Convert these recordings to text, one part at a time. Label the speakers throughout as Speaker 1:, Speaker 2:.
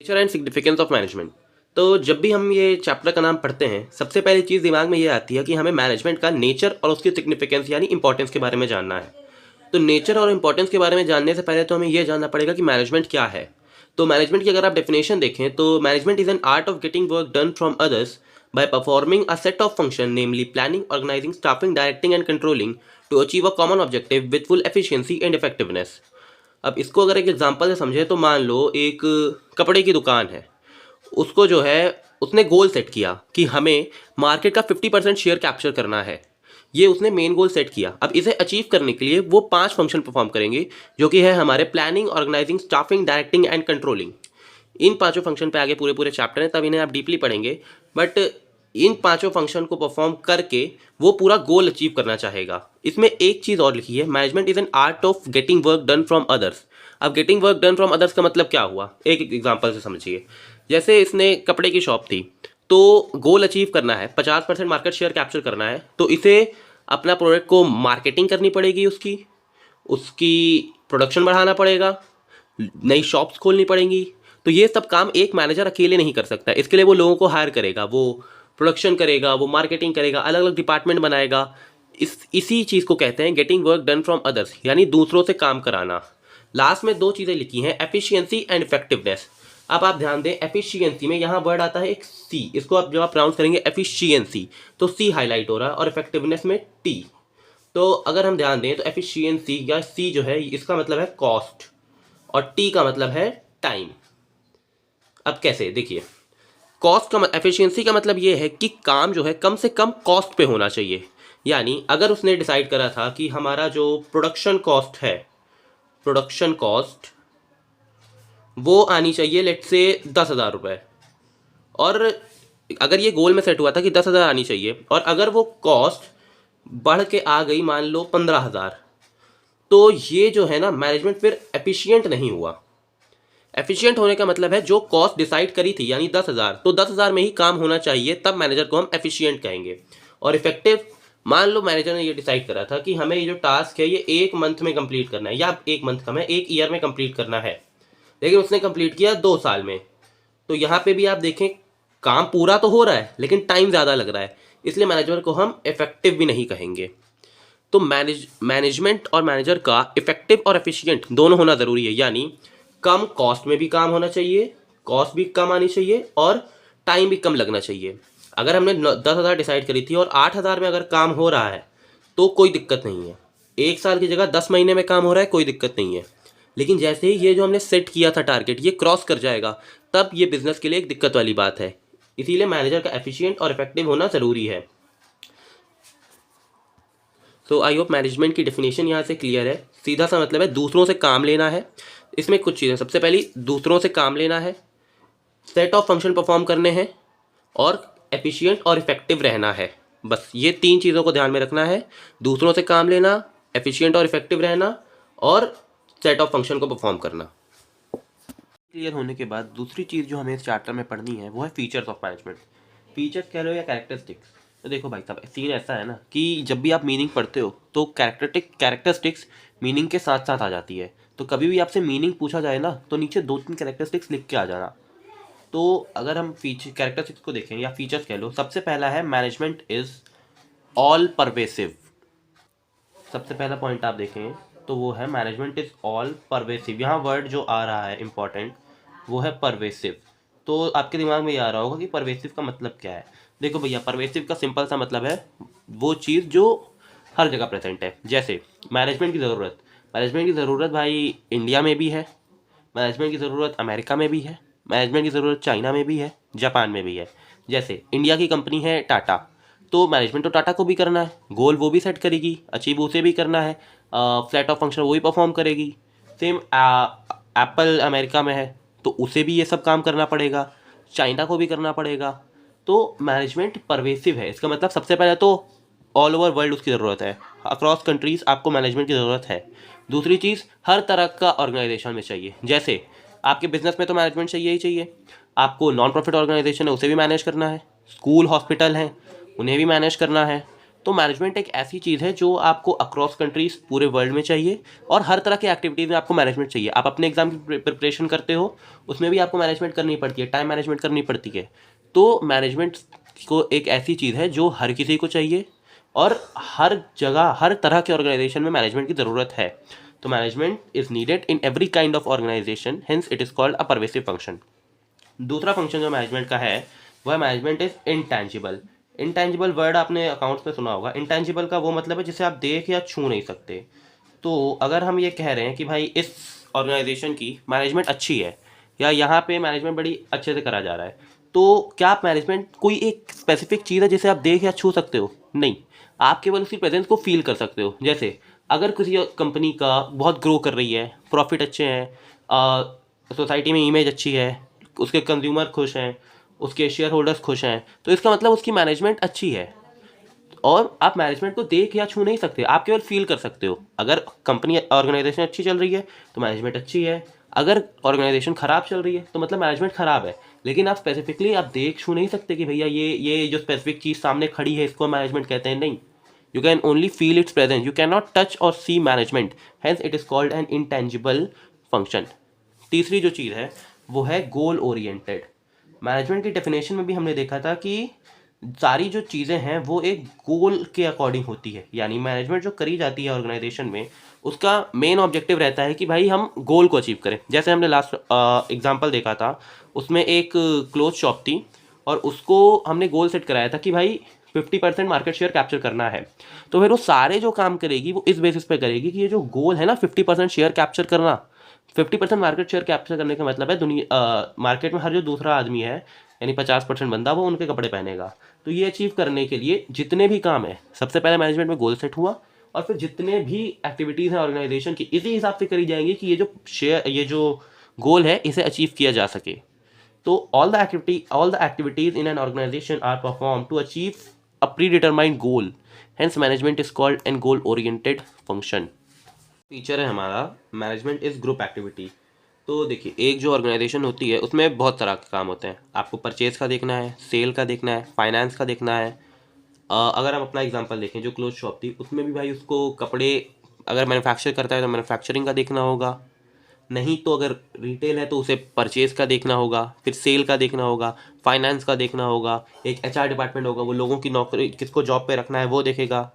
Speaker 1: Nature and significance of management. तो जब भी हम ये चैप्टर का नाम पढ़ते हैं, सबसे पहली चीज़ दिमाग में ये आती है कि हमें मैनेजमेंट का नेचर और उसकी सिग्निफिकेंस यानी इंपॉर्टेंस के बारे में जानना है। तो नेचर और इंपॉर्टेंस के बारे में जानने से पहले तो हमें ये जानना पड़ेगा कि मैनेजमेंट क्या है। तो मैनेजमेंट की अगर आप डेफिनेशन देखें तो management is an art of getting work done from others by performing a set of function, namely planning, organizing, staffing, directing and controlling to achieve a common objective with full efficiency and effectiveness। अब इसको अगर एक example से समझे तो मान लो एक कपड़े की दुकान है, उसको जो है उसने गोल सेट किया कि हमें मार्केट का 50% शेयर कैप्चर करना है। ये उसने मेन गोल सेट किया। अब इसे अचीव करने के लिए वो 5 फंक्शन परफॉर्म करेंगे, जो कि है हमारे planning, organising, staffing, directing and controlling. इन पांचों फंक्शन पे आगे पूरे पूरे चैप्टर हैं, तब इन्हें आप डीपली पढ़ेंगे। बट इन पांचों फंक्शन को परफॉर्म करके वो पूरा गोल अचीव करना चाहेगा। इसमें एक चीज़ और लिखी है, management is an art of getting work done from others. अब getting work done from others का मतलब क्या हुआ, एक एग्जांपल से समझिए। जैसे इसने कपड़े की शॉप थी, तो गोल अचीव करना है, 50% मार्केट शेयर कैप्चर करना है, तो इसे अपना प्रोडक्ट को मार्केटिंग करनी पड़ेगी, उसकी उसकी प्रोडक्शन बढ़ाना पड़ेगा, नई शॉप्स खोलनी पड़ेंगी। तो ये सब काम एक मैनेजर अकेले नहीं कर सकता। इसके लिए वो लोगों को हायर करेगा, वो प्रोडक्शन करेगा, वो मार्केटिंग करेगा, अलग अलग डिपार्टमेंट बनाएगा। इसी चीज़ को कहते हैं getting work done from others, यानी दूसरों से काम कराना। लास्ट में 2 चीज़ें लिखी हैं, एफिशिएंसी एंड इफेक्टिवनेस। अब आप ध्यान दें, एफिशिएंसी में यहाँ वर्ड आता है एक सी, इसको आप जब आप प्रोनाउंस करेंगे एफिशिएंसी तो सी हाईलाइट हो रहा है, और इफेक्टिवनेस में टी। तो अगर हम ध्यान दें तो एफिशिएंसी या सी जो है इसका मतलब है कॉस्ट, और टी का मतलब है टाइम। अब कैसे, देखिए, कॉस्ट का एफिशिएंसी का मतलब ये है कि काम जो है कम से कम कॉस्ट पे होना चाहिए। यानी अगर उसने डिसाइड करा था कि हमारा जो प्रोडक्शन कॉस्ट है, प्रोडक्शन कॉस्ट वो आनी चाहिए लेट से 10,000 रुपये, और अगर ये गोल में सेट हुआ था कि 10,000 आनी चाहिए, और अगर वो कॉस्ट बढ़ के आ गई मान लो 15,000, तो ये जो है ना मैनेजमेंट फिर एफिशिएंट नहीं हुआ। एफिशिएंट होने का मतलब है जो कॉस्ट डिसाइड करी थी यानी 10,000, तो 10,000 में ही काम होना चाहिए, तब मैनेजर को हम एफिशिएंट कहेंगे। और इफेक्टिव, मान लो मैनेजर ने ये डिसाइड करा था कि हमें ये जो टास्क है ये 1 मंथ में कंप्लीट करना है, या 1 मंथ का, मैं 1 ईयर में कंप्लीट करना है, लेकिन उसने कंप्लीट किया 2 साल में। तो यहाँ पे भी आप देखें, काम पूरा तो हो रहा है लेकिन टाइम ज़्यादा लग रहा है, इसलिए मैनेजर को हम इफेक्टिव भी नहीं कहेंगे। तो मैनेजमेंट और मैनेजर का इफेक्टिव और एफिशिएंट दोनों होना ज़रूरी है। यानी कम कॉस्ट में भी काम होना चाहिए, कॉस्ट भी कम आनी चाहिए, और टाइम भी कम लगना चाहिए। अगर हमने 10,000 डिसाइड करी थी और 8,000 में अगर काम हो रहा है तो कोई दिक्कत नहीं है। 1 साल की जगह 10 महीने में काम हो रहा है, कोई दिक्कत नहीं है। लेकिन जैसे ही ये जो हमने सेट किया था टारगेट ये क्रॉस कर जाएगा, तब ये बिजनेस के लिए एक दिक्कत वाली बात है। इसीलिए मैनेजर का एफिशिएंट और इफेक्टिव होना ज़रूरी है। तो आई होप मैनेजमेंट की डेफिनेशन यहाँ से क्लियर है। सीधा सा मतलब है दूसरों से काम लेना है। इसमें कुछ चीज़ें, सबसे पहली दूसरों से काम लेना है, सेट ऑफ फंक्शन परफॉर्म करने हैं, और एफिशिएंट और इफेक्टिव रहना है। बस ये 3 चीज़ों को ध्यान में रखना है, दूसरों से काम लेना, एफिशिएंट और इफेक्टिव रहना, और सेट ऑफ फंक्शन को परफॉर्म करना। क्लियर होने के बाद दूसरी चीज़ जो हमें इस चैप्टर में पढ़नी है वो है फीचर्स ऑफ मैनेजमेंट। फीचर्स कह लो या कैरेक्टरिस्टिक्स। तो देखो भाई साहब, सीन ऐसा है ना कि जब भी आप मीनिंग पढ़ते हो तो कैरेक्टरिस्टिक्स मीनिंग के साथ साथ आ जाती है। तो कभी भी आपसे मीनिंग पूछा जाए ना तो नीचे 2-3 कैरेक्टरिस्टिक्स लिख के आ जाना। तो अगर हम फीचर कैरेक्टरिस्टिक्स को देखें या फीचर्स कह लो, सबसे पहला है मैनेजमेंट इज़ ऑल परवेसिव। सबसे पहला पॉइंट आप देखें तो वो है मैनेजमेंट इज़ ऑल परवेसिव। यहाँ वर्ड जो आ रहा है इंपॉर्टेंट वो है परवेसिव। तो आपके दिमाग में ये आ रहा होगा कि परवेसिव का मतलब क्या है। देखो भैया, परवेसिव का सिंपल सा मतलब है वो चीज़ जो हर जगह प्रेजेंट है। जैसे मैनेजमेंट की ज़रूरत भाई इंडिया में भी है, मैनेजमेंट की ज़रूरत अमेरिका में भी है, मैनेजमेंट की ज़रूरत चाइना में भी है, जापान में भी है। जैसे इंडिया की कंपनी है टाटा, तो मैनेजमेंट तो टाटा को भी करना है, गोल वो भी सेट करेगी, अचीव उसे भी करना है, फ्लैट ऑफ फंक्शन वो भी परफॉर्म करेगी। सेम एप्पल अमेरिका में है तो उसे भी ये सब काम करना पड़ेगा, चाइना को भी करना पड़ेगा। तो मैनेजमेंट परवेसिव है, इसका मतलब सबसे पहले तो ऑल ओवर वर्ल्ड उसकी ज़रूरत है, अक्रॉस कंट्रीज़ आपको मैनेजमेंट की ज़रूरत है। दूसरी चीज़, हर तरह का ऑर्गेनाइजेशन में चाहिए। जैसे आपके बिजनेस में तो मैनेजमेंट चाहिए ही चाहिए, आपको नॉन प्रॉफिट ऑर्गेनाइजेशन है उसे भी मैनेज करना है, स्कूल हॉस्पिटल हैं उन्हें भी मैनेज करना है। तो मैनेजमेंट एक ऐसी चीज़ है जो आपको अक्रॉस कंट्रीज पूरे वर्ल्ड में चाहिए, और हर तरह के एक्टिविटीज़ में आपको मैनेजमेंट चाहिए। आप अपने एग्जाम की प्रिपरेशन करते हो, उसमें भी आपको मैनेजमेंट करनी पड़ती है, टाइम मैनेजमेंट करनी पड़ती है। तो मैनेजमेंट को एक ऐसी चीज़ है जो हर किसी को चाहिए, और हर जगह हर तरह के ऑर्गेनाइजेशन में मैनेजमेंट की ज़रूरत है। तो management is needed in every kind of organisation, hence it is called a pervasive function. दूसरा फंक्शन जो मैनेजमेंट का है वह management is intangible. Intangible word आपने अकाउंट्स में सुना होगा। इंटैंजिबल का वो मतलब है जिसे आप देख या छू नहीं सकते। तो अगर हम ये कह रहे हैं कि भाई इस ऑर्गेनाइजेशन की मैनेजमेंट अच्छी है, या यहाँ पे मैनेजमेंट बड़ी अच्छे से करा जा रहा है, तो क्या आप मैनेजमेंट कोई एक स्पेसिफिक चीज़ है जिसे आप देख या छू सकते हो? नहीं, आप केवल उसकी प्रेजेंस को फील कर सकते हो। जैसे अगर किसी कंपनी का बहुत ग्रो कर रही है, प्रॉफिट अच्छे हैं, सोसाइटी में इमेज अच्छी है, उसके कंज्यूमर खुश हैं, उसके शेयर होल्डर्स खुश हैं, तो इसका मतलब उसकी मैनेजमेंट अच्छी है। और आप मैनेजमेंट को देख या छू नहीं सकते, आप केवल फील कर सकते हो। अगर कंपनी ऑर्गेनाइजेशन अच्छी चल रही है तो मैनेजमेंट अच्छी है, अगर ऑर्गेनाइजेशन खराब चल रही है तो मतलब मैनेजमेंट खराब है। लेकिन आप स्पेसिफिकली आप देख छू नहीं सकते कि भैया ये जो स्पेसिफिक चीज़ सामने खड़ी है इसको मैनेजमेंट कहते हैं, नहीं। You can only feel its presence, you can not touch और see management, hence it is called an intangible function. तीसरी जो चीज़ है वो है गोल ओरिएंटेड। मैनेजमेंट की डेफिनेशन में भी हमने देखा था कि सारी जो चीज़ें हैं वो एक गोल के अकॉर्डिंग होती है। यानी मैनेजमेंट जो करी जाती है ऑर्गेनाइजेशन में, उसका मेन ऑब्जेक्टिव रहता है कि भाई हम गोल को अचीव करें। जैसे हमने लास्ट एग्जांपल देखा था, उसमें एक क्लोथ शॉप थी और उसको हमने गोल सेट कराया था कि भाई 50% मार्केट शेयर कैप्चर करना है। तो फिर वो सारे जो काम करेगी वो इस बेसिस पे करेगी कि ये जो गोल है ना 50% शेयर कैप्चर करना, 50% मार्केट शेयर कैप्चर करने का मतलब है दुनिया मार्केट में हर जो दूसरा आदमी है, यानी 50% बंदा, वो उनके कपड़े पहनेगा। तो ये अचीव करने के लिए जितने भी काम है, सबसे पहले मैनेजमेंट में गोल सेट हुआ, और फिर जितने भी एक्टिविटीज़ हैं ऑर्गेनाइजेशन की इसी हिसाब से करी जाएंगी कि ये जो गोल है इसे अचीव किया जा सके। तो all the activities in an organization are performed to achieve a predetermined goal, hence management is called an goal oriented function। Feature है हमारा मैनेजमेंट इज ग्रुप एक्टिविटी। तो देखिए, एक जो ऑर्गेनाइजेशन होती है उसमें बहुत तरह के काम होते हैं। आपको परचेज का देखना है, सेल का देखना है, फाइनेंस का देखना है। अगर हम अपना एग्जांपल देखें, जो क्लोथ शॉप थी उसमें भी भाई उसको कपड़े अगर मैन्युफैक्चर करता है तो मैन्युफैक्चरिंग का देखना होगा, नहीं तो अगर रिटेल है तो उसे परचेज का देखना होगा, फिर सेल का देखना होगा, फाइनेंस का देखना होगा, एक एचआर डिपार्टमेंट होगा, वो लोगों की नौकरी किसको जॉब पे रखना है वो देखेगा।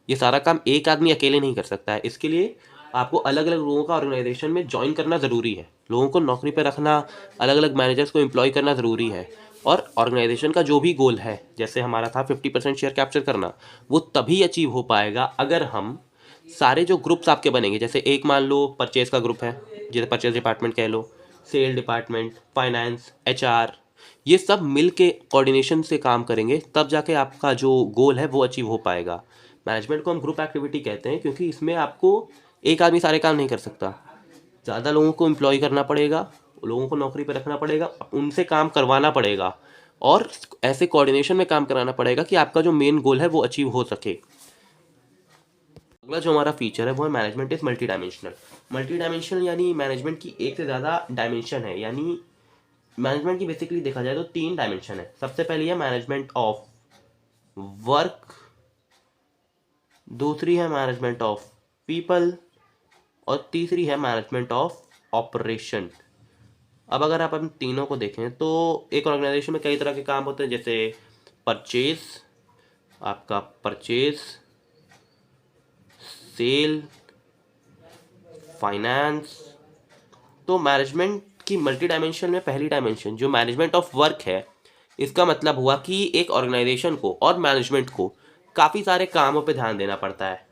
Speaker 1: ये सारा काम एक आदमी अकेले नहीं कर सकता है, इसके लिए आपको अलग अलग लोगों का ऑर्गेनाइजेशन में ज्वाइन करना ज़रूरी है। लोगों को नौकरी पर रखना, अलग अलग मैनेजर्स को एम्प्लॉय करना ज़रूरी है। और ऑर्गेनाइजेशन का जो भी गोल है, जैसे हमारा था 50% शेयर कैप्चर करना, वो तभी अचीव हो पाएगा अगर हम सारे जो ग्रुप्स आपके बनेंगे, जैसे एक मान लो परचेज का ग्रुप है, जैसे परचेज डिपार्टमेंट कह लो, सेल डिपार्टमेंट, फाइनेंस, एचआर, ये सब मिल के कोऑर्डिनेशन से काम करेंगे, तब जाके आपका जो गोल है वो अचीव हो पाएगा। मैनेजमेंट को हम ग्रुप एक्टिविटी कहते हैं क्योंकि इसमें आपको एक आदमी सारे काम नहीं कर सकता, ज़्यादा लोगों को एम्प्लॉय करना पड़ेगा, लोगों को नौकरी पर रखना पड़ेगा, उनसे काम करवाना पड़ेगा, और ऐसे कोऑर्डिनेशन में काम कराना पड़ेगा कि आपका जो मेन गोल है वो अचीव हो सके। अगला जो हमारा फीचर है वो है management is multi dimensional. Multi dimensional यानी मैनेजमेंट की एक से ज़्यादा डायमेंशन है। यानी मैनेजमेंट की बेसिकली देखा जाए तो 3 डायमेंशन है। सबसे पहली है मैनेजमेंट ऑफ वर्क, दूसरी है मैनेजमेंट ऑफ पीपल, और तीसरी है मैनेजमेंट ऑफ ऑपरेशन। अब अगर आप इन तीनों को देखें तो एक ऑर्गेनाइजेशन में कई तरह के काम होते हैं, जैसे परचेज, आपका परचेज, सेल, फाइनेंस। तो मैनेजमेंट की मल्टी डायमेंशन में पहली डायमेंशन जो मैनेजमेंट ऑफ वर्क है, इसका मतलब हुआ कि एक ऑर्गेनाइजेशन को और मैनेजमेंट को काफ़ी सारे कामों पे ध्यान देना पड़ता है,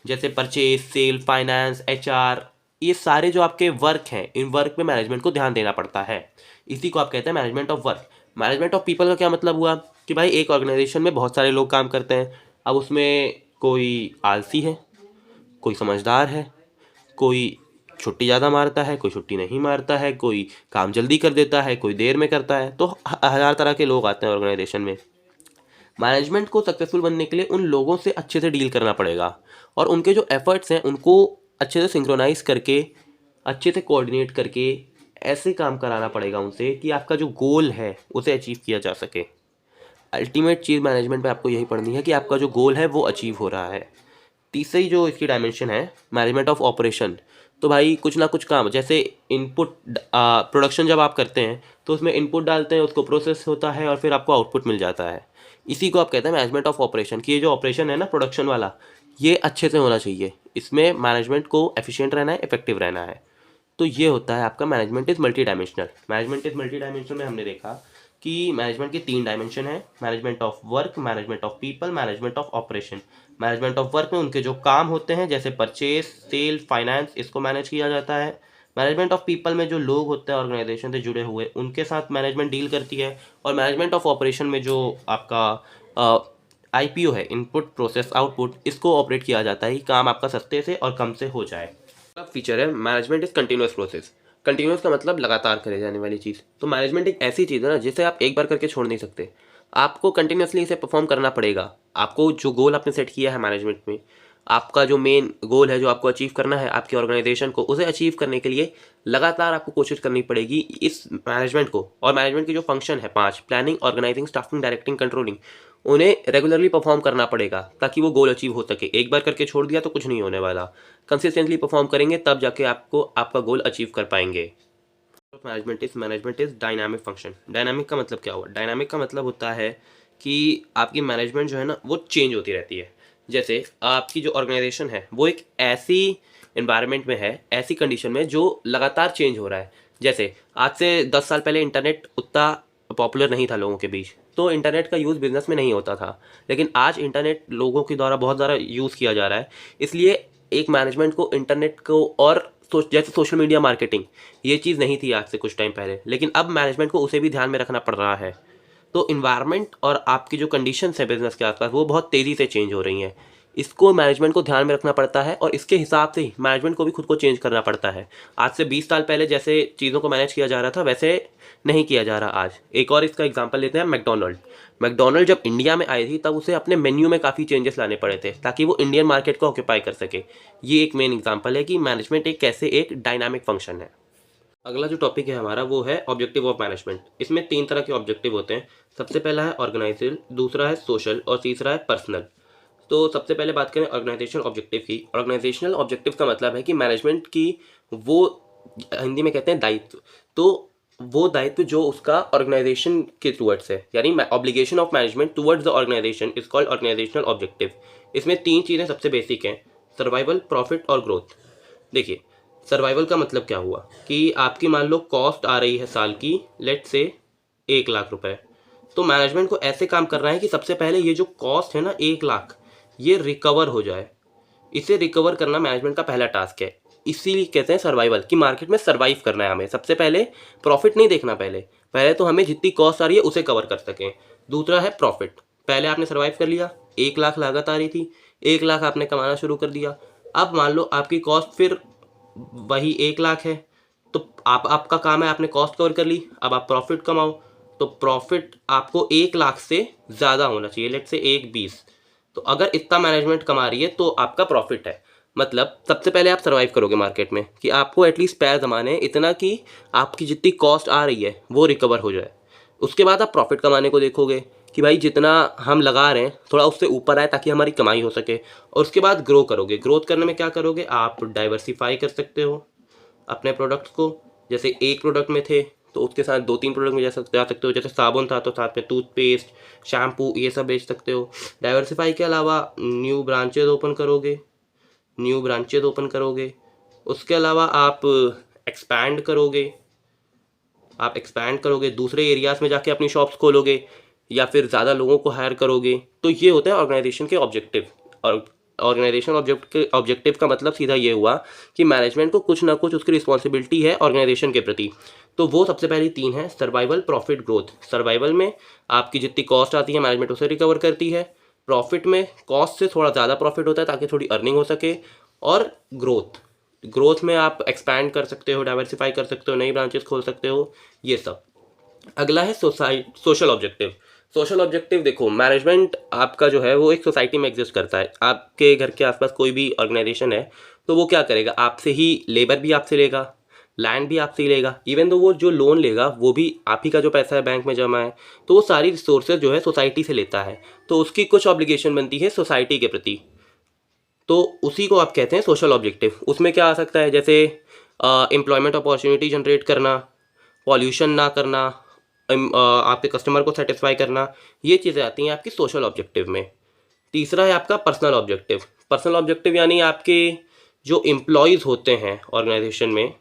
Speaker 1: जैसे परचेज, सेल, फाइनेंस, एचआर। ये सारे जो आपके वर्क हैं, इन वर्क पे मैनेजमेंट को ध्यान देना पड़ता है, इसी को आप कहते हैं management of work. Management of people का क्या मतलब हुआ कि भाई एक ऑर्गेनाइजेशन में बहुत सारे लोग काम करते हैं। अब उसमें कोई आलसी है, कोई समझदार है, कोई छुट्टी ज़्यादा मारता है, कोई छुट्टी नहीं मारता है, कोई काम जल्दी कर देता है, कोई देर में करता है। तो हज़ार तरह के लोग आते हैं ऑर्गेनाइजेशन में। मैनेजमेंट को सक्सेसफुल बनने के लिए उन लोगों से अच्छे से डील करना पड़ेगा, और उनके जो एफर्ट्स हैं उनको अच्छे से सिंक्रोनाइज करके, अच्छे से कोऑर्डिनेट करके ऐसे काम कराना पड़ेगा उनसे कि आपका जो गोल है उसे अचीव किया जा सके। अल्टीमेट चीज़ मैनेजमेंट में आपको यही पढ़नी है कि आपका जो गोल है वो अचीव हो रहा है। तीसरी जो इसकी डायमेंशन है मैनेजमेंट ऑफ ऑपरेशन, तो भाई कुछ ना कुछ काम जैसे इनपुट प्रोडक्शन जब आप करते हैं तो उसमें इनपुट डालते हैं, उसको प्रोसेस होता है और फिर आपको आउटपुट मिल जाता है। इसी को आप कहते हैं मैनेजमेंट ऑफ ऑपरेशन, कि ये जो ऑपरेशन है ना प्रोडक्शन वाला, ये अच्छे से होना चाहिए। इसमें मैनेजमेंट को एफिशिएंट रहना है, इफेक्टिव रहना है। तो ये होता है आपका management is multi dimensional. Management is multi dimensional में हमने देखा कि मैनेजमेंट के 3 डायमेंशन है, management of work, management of people, management of operation. Management of work में उनके जो काम होते हैं जैसे परचेज, सेल, फाइनेंस, इसको मैनेज किया जाता है। मैनेजमेंट ऑफ पीपल में जो लोग होते हैं ऑर्गेनाइजेशन से जुड़े हुए, उनके साथ मैनेजमेंट डील करती है। और मैनेजमेंट ऑफ ऑपरेशन में जो आपका आईपीओ है, इनपुट प्रोसेस आउटपुट, इसको ऑपरेट किया जाता है कि काम आपका सस्ते से और कम से हो जाए। फीचर है management is continuous process. Continuous का मतलब लगातार करे जाने वाली चीज़। तो मैनेजमेंट एक ऐसी चीज़ है ना जिसे आप एक बार करके छोड़ नहीं सकते, आपको कंटिन्यूसली इसे परफॉर्म करना पड़ेगा। आपको जो गोल आपने सेट किया है मैनेजमेंट में, आपका जो मेन गोल है जो आपको अचीव करना है आपकी ऑर्गेनाइजेशन को, उसे अचीव करने के लिए लगातार आपको कोशिश करनी पड़ेगी इस मैनेजमेंट को। और मैनेजमेंट के जो फंक्शन है 5, planning, organising, staffing, directing, controlling, उन्हें रेगुलरली परफॉर्म करना पड़ेगा ताकि वो गोल अचीव हो सके। एक बार करके छोड़ दिया तो कुछ नहीं होने वाला, कंसिस्टेंटली परफॉर्म करेंगे तब जाके आपको आपका गोल अचीव कर पाएंगे। Management is dynamic function. Dynamic का मतलब क्या हुआ? डायनामिक का मतलब होता है कि आपकी मैनेजमेंट जो है ना वो चेंज होती रहती है। जैसे आपकी जो ऑर्गेनाइजेशन है वो एक ऐसी एनवायरनमेंट में है, ऐसी कंडीशन में जो लगातार चेंज हो रहा है। जैसे आज से 10 साल पहले इंटरनेट उतना पॉपुलर नहीं था लोगों के बीच, तो इंटरनेट का यूज़ बिजनेस में नहीं होता था। लेकिन आज इंटरनेट लोगों के द्वारा बहुत ज़्यादा यूज़ किया जा रहा है। इसलिए एक मैनेजमेंट को इंटरनेट को और जैसे सोशल मीडिया मार्केटिंग, ये चीज़ नहीं थी आज से कुछ टाइम पहले, लेकिन अब मैनेजमेंट को उसे भी ध्यान में रखना पड़ रहा है। तो इन्वायरमेंट और आपकी जो कंडीशंस है बिजनेस के आसपास वो बहुत तेज़ी से चेंज हो रही हैं। इसको मैनेजमेंट को ध्यान में रखना पड़ता है और इसके हिसाब से ही मैनेजमेंट को भी खुद को चेंज करना पड़ता है। आज से 20 साल पहले जैसे चीज़ों को मैनेज किया जा रहा था वैसे नहीं किया जा रहा आज। एक और इसका एग्जांपल लेते हैं मैकडोनल्ड। मैकडोनल्ड जब इंडिया में आई थी तब उसे अपने मेन्यू में काफ़ी चेंजेस लाने पड़े थे ताकि वो इंडियन मार्केट को ऑक्यूपाई कर सके। ये एक मेन एग्जांपल है कि मैनेजमेंट एक कैसे एक डायनामिक फंक्शन है। अगला जो टॉपिक है हमारा वो है ऑब्जेक्टिव ऑफ मैनेजमेंट। इसमें 3 तरह के ऑब्जेक्टिव होते हैं। सबसे पहला है ऑर्गेनाइजल, दूसरा है सोशल और तीसरा है पर्सनल। तो सबसे पहले बात करें ऑर्गेनाइजेशनल ऑब्जेक्टिव की। ऑर्गेनाइजेशनल ऑब्जेक्टिव का मतलब है कि मैनेजमेंट की वो, हिंदी में कहते हैं दायित्व, तो वो दायित्व जो उसका ऑर्गेनाइजेशन के टूवर्ड्स है, यानी obligation of management towards the organisation is called organisational objective. इसमें 3 चीज़ें सबसे बेसिक हैं, सर्वाइवल, प्रॉफिट और ग्रोथ। देखिए सर्वाइवल का मतलब क्या हुआ कि आपकी मान लो कॉस्ट आ रही है साल की लेट से 1 लाख रुपए, तो मैनेजमेंट को ऐसे काम करना है कि सबसे पहले ये जो कॉस्ट है ना 1 लाख, ये रिकवर हो जाए। इसे रिकवर करना मैनेजमेंट का पहला टास्क है। इसीलिए कहते हैं सर्वाइवल, कि मार्केट में सर्वाइव करना है हमें। सबसे पहले प्रॉफिट नहीं देखना, पहले तो हमें जितनी कॉस्ट आ रही है उसे कवर कर सकें। दूसरा है प्रॉफिट। पहले आपने सर्वाइव कर लिया, 1 लाख लागत आ रही थी, 1 लाख आपने कमाना शुरू कर दिया। अब मान लो आपकी कॉस्ट फिर वही 1 लाख है, तो आपका काम है आपने कॉस्ट कवर कर ली, अब आप प्रॉफिट कमाओ। तो प्रॉफिट आपको 1 लाख से ज़्यादा होना चाहिए, लेट से 1,20। तो अगर इतना मैनेजमेंट कमा रही है तो आपका प्रॉफिट है। मतलब सबसे पहले आप सर्वाइव करोगे मार्केट में कि आपको एटलीस्ट पैर जमाने इतना कि आपकी जितनी कॉस्ट आ रही है वो रिकवर हो जाए। उसके बाद आप प्रॉफिट कमाने को देखोगे कि भाई जितना हम लगा रहे हैं थोड़ा उससे ऊपर आए ताकि हमारी कमाई हो सके। और उसके बाद ग्रो करोगे। ग्रोथ करने में क्या करोगे, आप डाइवर्सिफाई कर सकते हो अपने प्रोडक्ट्स को। जैसे एक प्रोडक्ट में थे तो उसके साथ 2-3 प्रोडक्ट में जा सकते हो। जैसे साबुन था तो साथ में टूथपेस्ट, शैम्पू, ये सब बेच सकते हो। डाइवर्सिफाई के अलावा न्यू ब्रांचेज ओपन करोगे। उसके अलावा आप एक्सपैंड करोगे, दूसरे एरियाज़ में जाके अपनी शॉप्स खोलोगे या फिर ज़्यादा लोगों को हायर करोगे। तो ये होता है ऑर्गेनाइजेशन के ऑब्जेक्टिव। और ऑर्गेनाइजेशन ऑब्जेक्टिव का मतलब सीधा ये हुआ कि मैनेजमेंट को कुछ ना कुछ उसकी रिस्पॉन्सिबिलिटी है ऑर्गेनाइजेशन के प्रति। तो वो सबसे पहली 3 है, सर्वाइवल, प्रॉफिट, ग्रोथ। सर्वाइवल में आपकी जितनी कॉस्ट आती है मैनेजमेंट उसे रिकवर करती है। प्रॉफिट में कॉस्ट से थोड़ा ज़्यादा प्रॉफिट होता है ताकि थोड़ी अर्निंग हो सके। और ग्रोथ में आप एक्सपैंड कर सकते हो, डाइवर्सिफाई कर सकते हो, नई ब्रांचेस खोल सकते हो, ये सब। अगला है सोशल ऑब्जेक्टिव। सोशल ऑब्जेक्टिव देखो, मैनेजमेंट आपका जो है वो एक सोसाइटी में एग्जिस्ट करता है। आपके घर के आसपास कोई भी ऑर्गेनाइजेशन है तो वो क्या करेगा, आपसे ही लेबर भी आपसे लेगा, लैंड भी आपसे ही लेगा, इवन तो वो जो लोन लेगा वो भी आप ही का जो पैसा है बैंक में जमा है, तो वो सारी रिसोर्सेज जो है सोसाइटी से लेता है, तो उसकी कुछ ऑब्लिगेशन बनती है सोसाइटी के प्रति, तो उसी को आप कहते हैं सोशल ऑब्जेक्टिव। उसमें क्या आ सकता है, जैसे एम्प्लॉयमेंट अपॉर्चुनिटी जनरेट करना, पॉल्यूशन ना करना, आपके कस्टमर को सेटिस्फाई करना, ये चीज़ें आती हैं आपकी सोशल ऑब्जेक्टिव में। तीसरा है आपका पर्सनल ऑब्जेक्टिव। पर्सनल ऑब्जेक्टिव यानी आपके जो एम्प्लॉयज़ होते हैं ऑर्गेनाइजेशन में,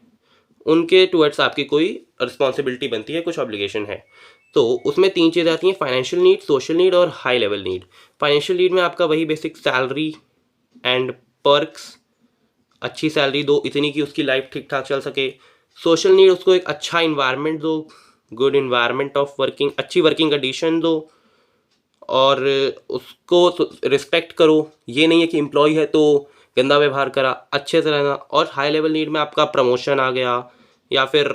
Speaker 1: उनके टुवर्ड्स आपकी कोई रिस्पॉन्सिबिलिटी बनती है, कुछ ऑब्लिगेशन है। तो उसमें तीन चीज़ें आती हैं, फाइनेंशियल नीड, सोशल नीड और high level need. Financial need में आपका वही बेसिक सैलरी एंड पर्क्स, अच्छी सैलरी दो इतनी कि उसकी लाइफ ठीक ठाक चल सके। सोशल नीड, उसको एक अच्छा इन्वायरमेंट दो, गुड इन्वायरमेंट ऑफ वर्किंग, अच्छी वर्किंग कंडीशन दो, और उसको रिस्पेक्ट करो। ये नहीं है कि एम्प्लॉय है तो गंदा व्यवहार करा, अच्छे से रहना। और हाई लेवल नीड में आपका प्रमोशन आ गया, या फिर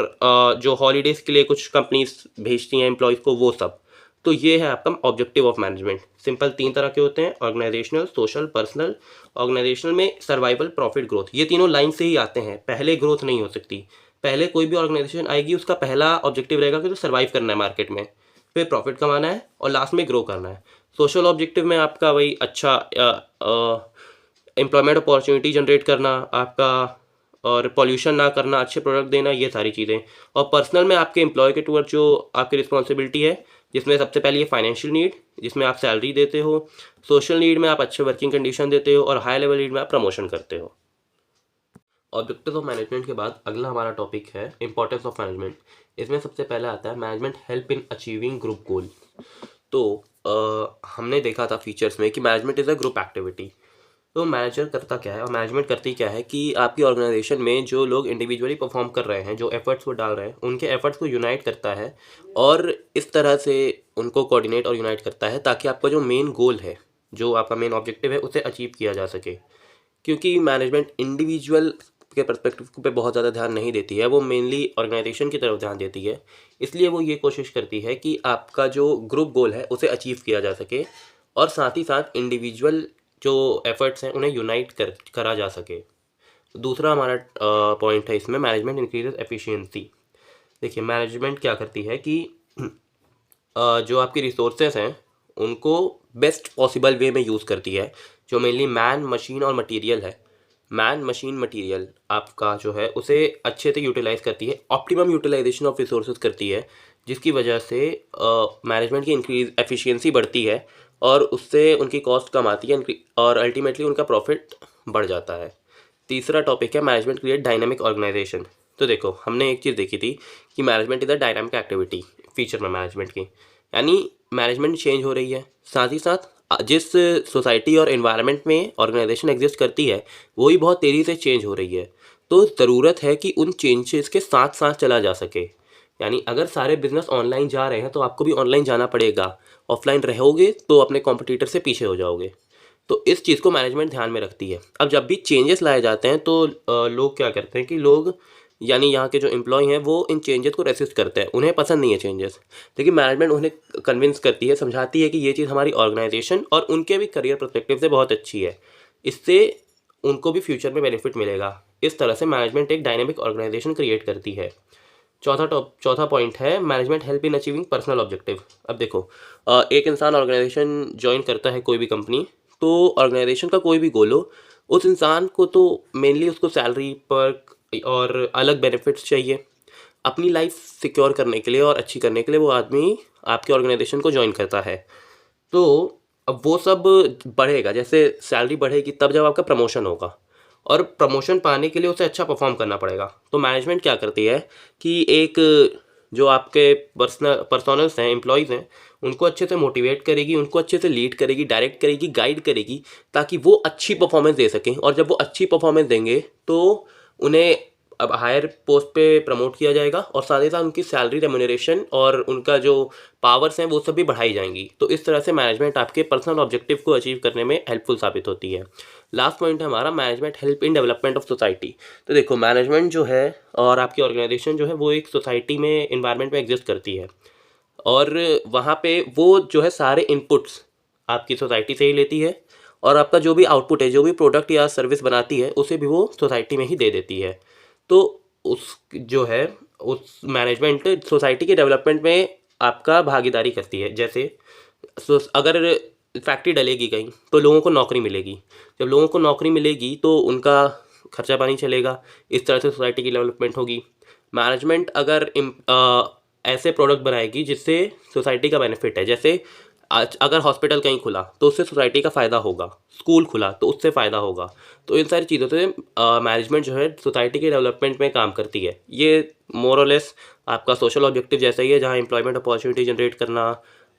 Speaker 1: जो हॉलीडेज़ के लिए कुछ कंपनीज भेजती हैं एम्प्लॉयज़ को, वो सब। तो ये है आपका ऑब्जेक्टिव ऑफ मैनेजमेंट। सिंपल तीन तरह के होते हैं, ऑर्गेनाइजेशनल, सोशल, पर्सनल। ऑर्गेनाइजेशनल में सर्वाइवल, प्रॉफिट, ग्रोथ, ये तीनों लाइन से ही आते हैं, पहले ग्रोथ नहीं हो सकती। पहले कोई भी ऑर्गेनाइजेशन आएगी उसका पहला ऑब्जेक्टिव रहेगा कि तो सर्वाइव करना है मार्केट में, फिर प्रॉफिट कमाना है और लास्ट में ग्रो करना है। सोशल ऑब्जेक्टिव में आपका वही अच्छा एम्प्लॉयमेंट अपॉर्चुनिटी जनरेट करना आपका, और पॉल्यूशन ना करना, अच्छे प्रोडक्ट देना, ये सारी चीज़ें। और पर्सनल में आपके एम्प्लॉय के टूवर्ड जो आपकी रिस्पॉन्सिबिलिटी है, जिसमें सबसे पहले ये फाइनेंशियल नीड, जिसमें आप सैलरी देते हो। सोशल नीड में आप अच्छे वर्किंग कंडीशन देते हो, और हाई लेवल नीड में आप प्रमोशन करते हो। ऑब्जेक्टिव ऑफ मैनेजमेंट के बाद अगला हमारा टॉपिक है इंपॉर्टेंस ऑफ मैनेजमेंट। इसमें सबसे पहला आता है management help in achieving group गोल। तो हमने देखा था फीचर्स में कि management is a group activity. तो मैनेजर करता क्या है, और मैनेजमेंट करती क्या है कि आपकी ऑर्गेनाइजेशन में जो लोग इंडिविजुअली परफॉर्म कर रहे हैं, जो एफर्ट्स वो डाल रहे हैं, उनके एफर्ट्स को यूनाइट करता है, और इस तरह से उनको कोऑर्डिनेट और यूनाइट करता है ताकि आपका जो मेन गोल है, जो आपका मेन ऑब्जेक्टिव है, उसे अचीव किया जा सके। क्योंकि मैनेजमेंट इंडिविजुअल के पर्सपेक्टिव पे बहुत ज़्यादा ध्यान नहीं देती है, वो मेनली ऑर्गेनाइजेशन की तरफ ध्यान देती है। इसलिए वो ये कोशिश करती है कि आपका जो ग्रुप गोल है उसे अचीव किया जा सके, और साथ ही साथ इंडिविजुअल जो एफर्ट्स हैं उन्हें यूनाइट करा जा सके। दूसरा हमारा पॉइंट है इसमें, मैनेजमेंट इंक्रीजेस एफिशिएंसी। देखिए मैनेजमेंट क्या करती है कि जो आपकी रिसोर्सेज हैं उनको बेस्ट पॉसिबल वे में यूज़ करती है, जो मेनली मैन, मशीन और मटेरियल है। मैन, मशीन, मटेरियल आपका जो है उसे अच्छे से यूटिलाइज करती है, ऑप्टिमम यूटिलाइजेशन ऑफ रिसोर्सेज करती है, जिसकी वजह से मैनेजमेंट की इंक्रीज एफिशिएंसी बढ़ती है, और उससे उनकी कॉस्ट कम आती है, और अल्टीमेटली उनका प्रॉफिट बढ़ जाता है। तीसरा टॉपिक है मैनेजमेंट क्रिएट डायनामिक ऑर्गेनाइजेशन। तो देखो हमने एक चीज़ देखी थी कि management is a dynamic activity feature में मैनेजमेंट की, यानी मैनेजमेंट चेंज हो रही है, साथ ही साथ जिस सोसाइटी और एनवायरनमेंट में ऑर्गेनाइजेशन एग्जिस्ट करती है वही बहुत तेज़ी से चेंज हो रही है। तो ज़रूरत है कि उन चेंजेस के साथ साथ चला जा सके। यानी अगर सारे बिजनेस ऑनलाइन जा रहे हैं तो आपको भी ऑनलाइन जाना पड़ेगा, ऑफलाइन रहोगे तो अपने कॉम्पिटिटर से पीछे हो जाओगे। तो इस चीज़ को मैनेजमेंट ध्यान में रखती है। अब जब भी चेंजेस लाए जाते हैं तो लोग क्या करते हैं कि लोग, यानी यहाँ के जो एम्प्लॉय हैं, वो इन चेंजेस को रेसिस्ट करते हैं, उन्हें पसंद नहीं है चेंजेस। लेकिन मैनेजमेंट उन्हें कन्विंस करती है, समझाती है कि ये चीज़ हमारी ऑर्गेनाइजेशन और उनके भी करियर पर्सपेक्टिव से बहुत अच्छी है, इससे उनको भी फ्यूचर में बेनिफिट मिलेगा। इस तरह से मैनेजमेंट एक डायनेमिक ऑर्गेनाइजेशन क्रिएट करती है। चौथा पॉइंट है management help in achieving personal objective. अब देखो एक इंसान ऑर्गेनाइजेशन ज्वाइन करता है, कोई भी कंपनी, तो ऑर्गेनाइजेशन का कोई भी गोल हो, उस इंसान को तो मेनली उसको सैलरी, पर्क और अलग बेनिफिट्स चाहिए। अपनी लाइफ सिक्योर करने के लिए और अच्छी करने के लिए वो आदमी आपके ऑर्गेनाइजेशन को ज्वाइन करता है। तो अब वो सब बढ़ेगा, जैसे सैलरी बढ़ेगी तब जब आपका प्रमोशन होगा, और प्रमोशन पाने के लिए उसे अच्छा परफॉर्म करना पड़ेगा। तो मैनेजमेंट क्या करती है कि एक जो आपके पर्सनल्स हैं, एम्प्लॉयज़ हैं, उनको अच्छे से मोटिवेट करेगी, उनको अच्छे से लीड करेगी, डायरेक्ट करेगी, गाइड करेगी, ताकि वो अच्छी परफॉर्मेंस दे सकें। और जब वो अच्छी परफॉर्मेंस देंगे तो उन्हें अब हायर पोस्ट पे प्रमोट किया जाएगा, और साथ ही साथ उनकी सैलरी, रेम्यूनरेशन और उनका जो पावर्स हैं वो सब भी बढ़ाई जाएंगी। तो इस तरह से मैनेजमेंट आपके पर्सनल ऑब्जेक्टिव को अचीव करने में हेल्पफुल साबित होती है। लास्ट पॉइंट है हमारा management help in development of society. तो देखो मैनेजमेंट जो है और आपकी ऑर्गेनाइजेशन जो है वो एक सोसाइटी में, इन्वायरमेंट में एग्जिस्ट करती है, और वहाँ पे वो जो है सारे इनपुट्स आपकी सोसाइटी से ही लेती है, और आपका जो भी आउटपुट है, जो भी प्रोडक्ट या सर्विस बनाती है, उसे भी वो सोसाइटी में ही दे देती है। तो उस जो है उस मैनेजमेंट सोसाइटी के डेवलपमेंट में आपका भागीदारी करती है। जैसे अगर फैक्ट्री डलेगी कहीं तो लोगों को नौकरी मिलेगी, जब लोगों को नौकरी मिलेगी तो उनका खर्चा पानी चलेगा, इस तरह से सोसाइटी की डेवलपमेंट होगी। मैनेजमेंट अगर ऐसे प्रोडक्ट बनाएगी जिससे सोसाइटी का बेनिफिट है, जैसे आज अगर हॉस्पिटल कहीं खुला तो उससे सोसाइटी का फ़ायदा होगा, स्कूल खुला तो उससे फ़ायदा होगा। तो इन सारी चीज़ों से मैनेजमेंट जो है सोसाइटी के डेवलपमेंट में काम करती है। ये मोर और लेस आपका सोशल ऑब्जेक्टिव जैसा ही है, जहाँ एम्प्लॉयमेंट अपॉर्चुनिटी जनरेट करना,